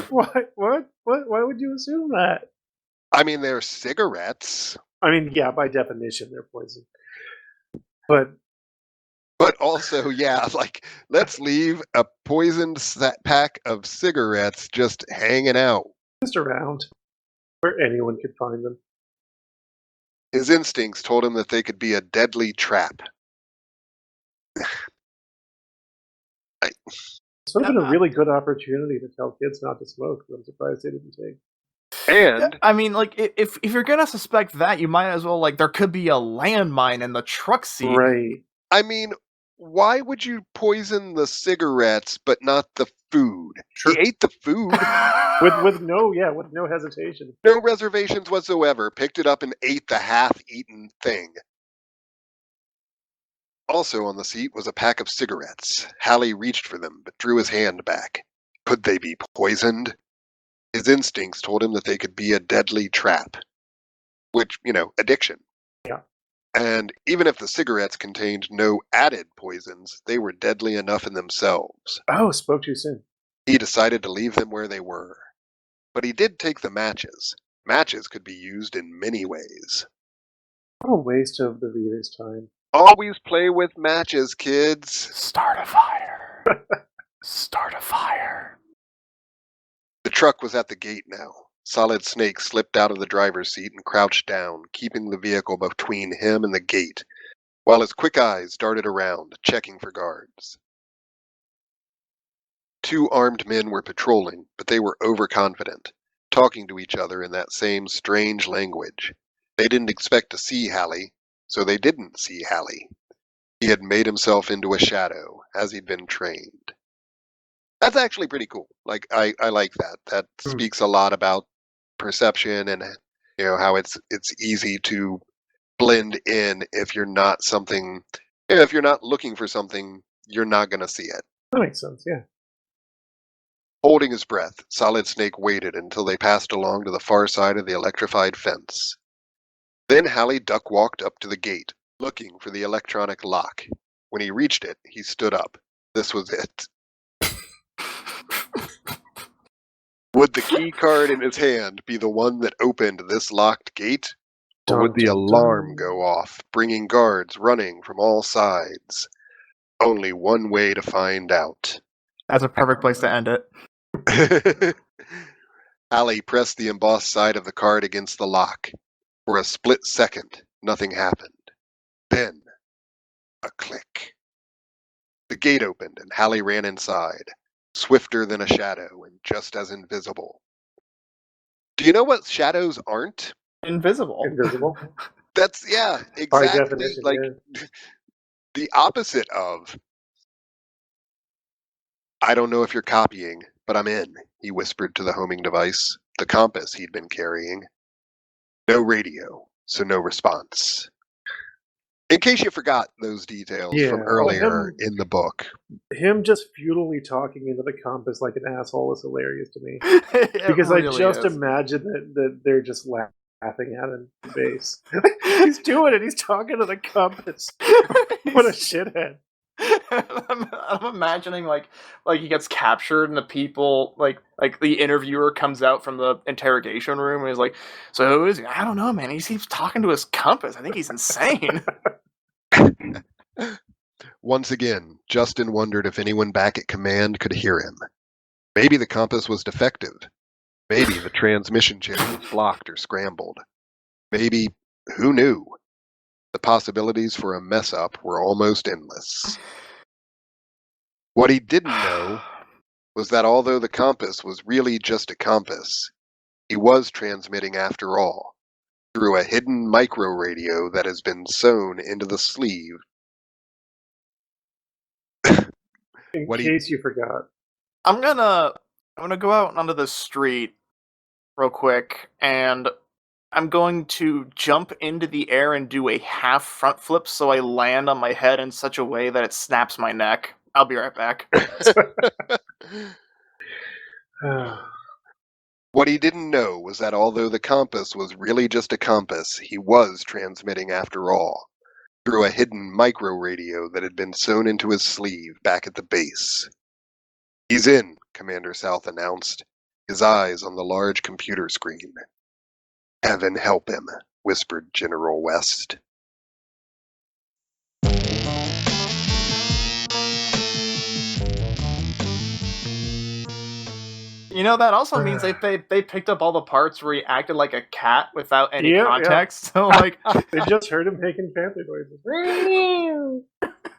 What? Why would you assume that? I mean, they're cigarettes. I mean, yeah, by definition, they're poison. But Also, yeah, like, let's leave a poisoned pack of cigarettes just hanging out. just around where anyone could find them. His instincts told him that they could be a deadly trap. This would have been a really good opportunity to tell kids not to smoke, but I'm surprised they didn't take. And I mean, like, if you're gonna suspect that, you might as well, like, there could be a landmine in the truck seat. Right. I mean, why would you poison the cigarettes but not the food? Sure. He ate the food. with no hesitation. No reservations whatsoever. Picked it up and ate the half-eaten thing. Also on the seat was a pack of cigarettes. Hallie reached for them, but drew his hand back. Could they be poisoned? His instincts told him that they could be a deadly trap. Which, addiction. Yeah. And even if the cigarettes contained no added poisons, they were deadly enough in themselves. Oh, spoke too soon. He decided to leave them where they were. But he did take the matches. Matches could be used in many ways. What a waste of the reader's time. Always play with matches, kids. Start a fire. Start a fire. The truck was at the gate now. Solid Snake slipped out of the driver's seat and crouched down, keeping the vehicle between him and the gate, while his quick eyes darted around, checking for guards. 2 armed men were patrolling, but they were overconfident, talking to each other in that same strange language. They didn't expect to see Hallie, so they didn't see Hallie. He had made himself into a shadow, as he'd been trained. That's actually pretty cool. Like, I like that. That speaks a lot about perception and how it's easy to blend in if you're not something. If you're not looking for something, you're not going to see it. That makes sense, yeah. Holding his breath, Solid Snake waited until they passed along to the far side of the electrified fence. Then Hallie duck walked up to the gate, looking for the electronic lock. When he reached it, he stood up. This was it. Would the key card in his hand be the one that opened this locked gate? Or would the alarm go off, bringing guards running from all sides? Only one way to find out. That's a perfect place to end it. Hallie pressed the embossed side of the card against the lock. For a split second, nothing happened. Then, a click. The gate opened and Hallie ran inside, swifter than a shadow and just as invisible. Do you know what shadows aren't? Invisible. That's, yeah, exactly. By definition, like, yeah. The opposite of. I don't know if you're copying, but I'm in, he whispered to the homing device, the compass he'd been carrying. No radio, so no response. In case you forgot those details from earlier in the book. Him just futilely talking into the compass like an asshole is hilarious to me. Because really I just imagine that they're just laughing at him in base. He's doing it. He's talking to the compass. What a shithead. I'm imagining like he gets captured and the people like the interviewer comes out from the interrogation room and is like, so who is he? I don't know, man. He keeps talking to his compass. I think he's insane. Once again, Justin wondered if anyone back at command could hear him. Maybe the compass was defective. Maybe the transmission channel was blocked or scrambled. Maybe, who knew? The possibilities for a mess-up were almost endless. What he didn't know was that although the compass was really just a compass, he was transmitting after all, through a hidden micro radio that has been sewn into the sleeve. In case you forgot. I'm gonna go out onto the street real quick and I'm going to jump into the air and do a half front flip so I land on my head in such a way that it snaps my neck. I'll be right back. What he didn't know was that although the compass was really just a compass, he was transmitting after all, through a hidden micro radio that had been sewn into his sleeve back at the base. "He's in," Commander South announced, his eyes on the large computer screen. "Heaven help him," whispered General West. You know, that also means they picked up all the parts where he acted like a cat without any Yeah, context. So, like, they just heard him making panther noises.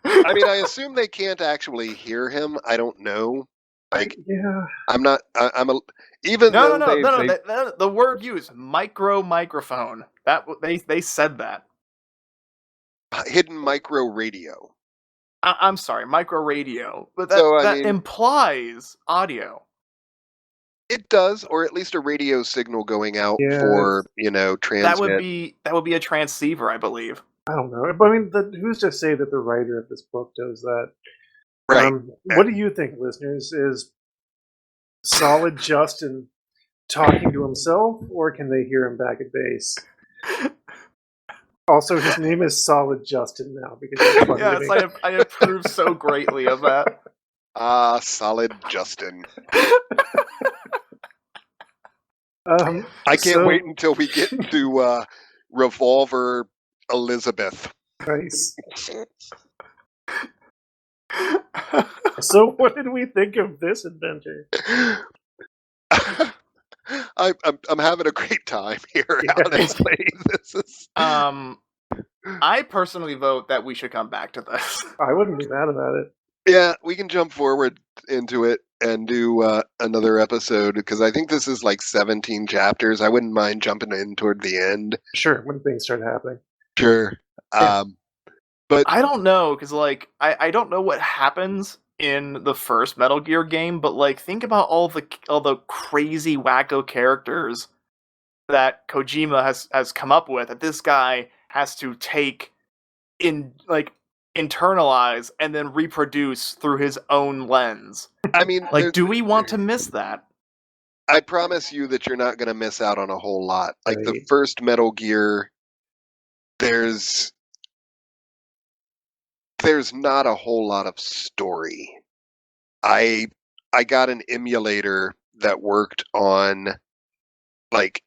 I mean, I assume they can't actually hear him. I don't know. Like, Yeah. I'm not. I'm a. Even no, though no, no, they, no, no. they The word used, microphone. They said that. hidden micro radio. I'm sorry, micro radio, but So, I that mean, implies audio. it does, or at least a radio signal going out Yeah, for That transmit. would be a transceiver, I believe. I don't know. But I mean, who's to say that the writer of this book does that? Right. What do you think, listeners? Is Solid Justin talking to himself, or can they hear him back at base? Also, his name is Solid Justin now because it's funny to Yes, me. I approve so greatly of that. Solid Justin. I can't wait until we get to Revolver Elizabeth. Nice. So, what did we think of this adventure? I'm having a great time here. Yeah. Honestly, this is. I personally vote that we should come back to this. I wouldn't be mad about it. Yeah, we can jump forward into it and do another episode because I think this is like 17 chapters. I wouldn't mind jumping in toward the end. Sure, when things start happening. Sure. Yeah. But I don't know, because like I don't know what happens in the first Metal Gear game, but like think about all the crazy wacko characters that Kojima has come up with that this guy has to take in like internalize and then reproduce through his own lens. I mean, like, do we want to miss that? I promise you that you're not going to miss out on a whole lot. Like the Right. first Metal Gear, there's not a whole lot of story. I got an emulator that worked on like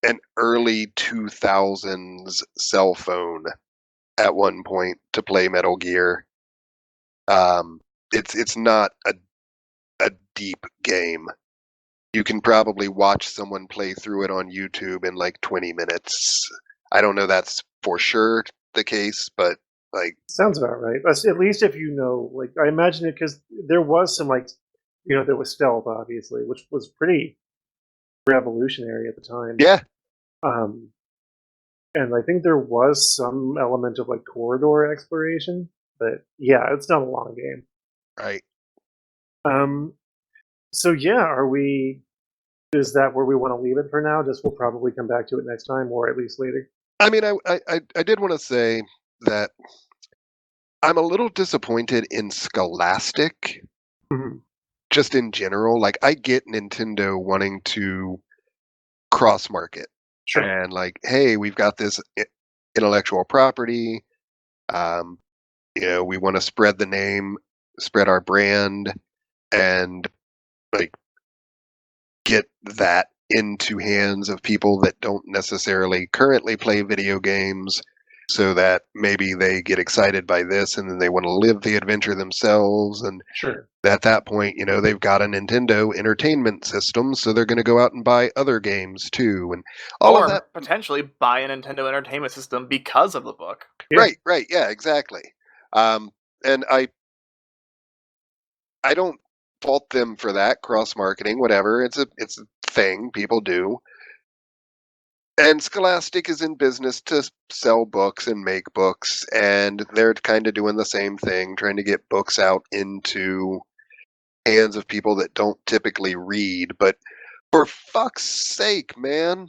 an early 2000s cell phone at one point to play Metal Gear. It's not a deep game. You can probably watch someone play through it on YouTube in like 20 minutes. I don't know that's for sure the case, but like sounds about right. At least if you know, like I imagine it because there was some like, there was stealth obviously, which was pretty revolutionary at the time. Yeah. And I think there was some element of like corridor exploration, but yeah, it's not a long game. Right. So yeah, is that where we want to leave it for now? Just we'll probably come back to it next time or at least later. I mean, I did want to say that I'm a little disappointed in Scholastic, just in general. Like, I get Nintendo wanting to cross market, sure. And like, hey, we've got this intellectual property. We want to spread the name, spread our brand, and like get that into hands of people that don't necessarily currently play video games, so that maybe they get excited by this and then they want to live the adventure themselves. And sure. At that point, they've got a Nintendo entertainment system, so they're going to go out and buy other games too, and all of that. Potentially buy a Nintendo entertainment system because of the book. Yeah. Right, yeah, exactly. And I don't fault them for that. Cross marketing, whatever. It's a thing people do. And Scholastic is in business to sell books and make books, and they're kind of doing the same thing, trying to get books out into hands of people that don't typically read. But for fuck's sake, man,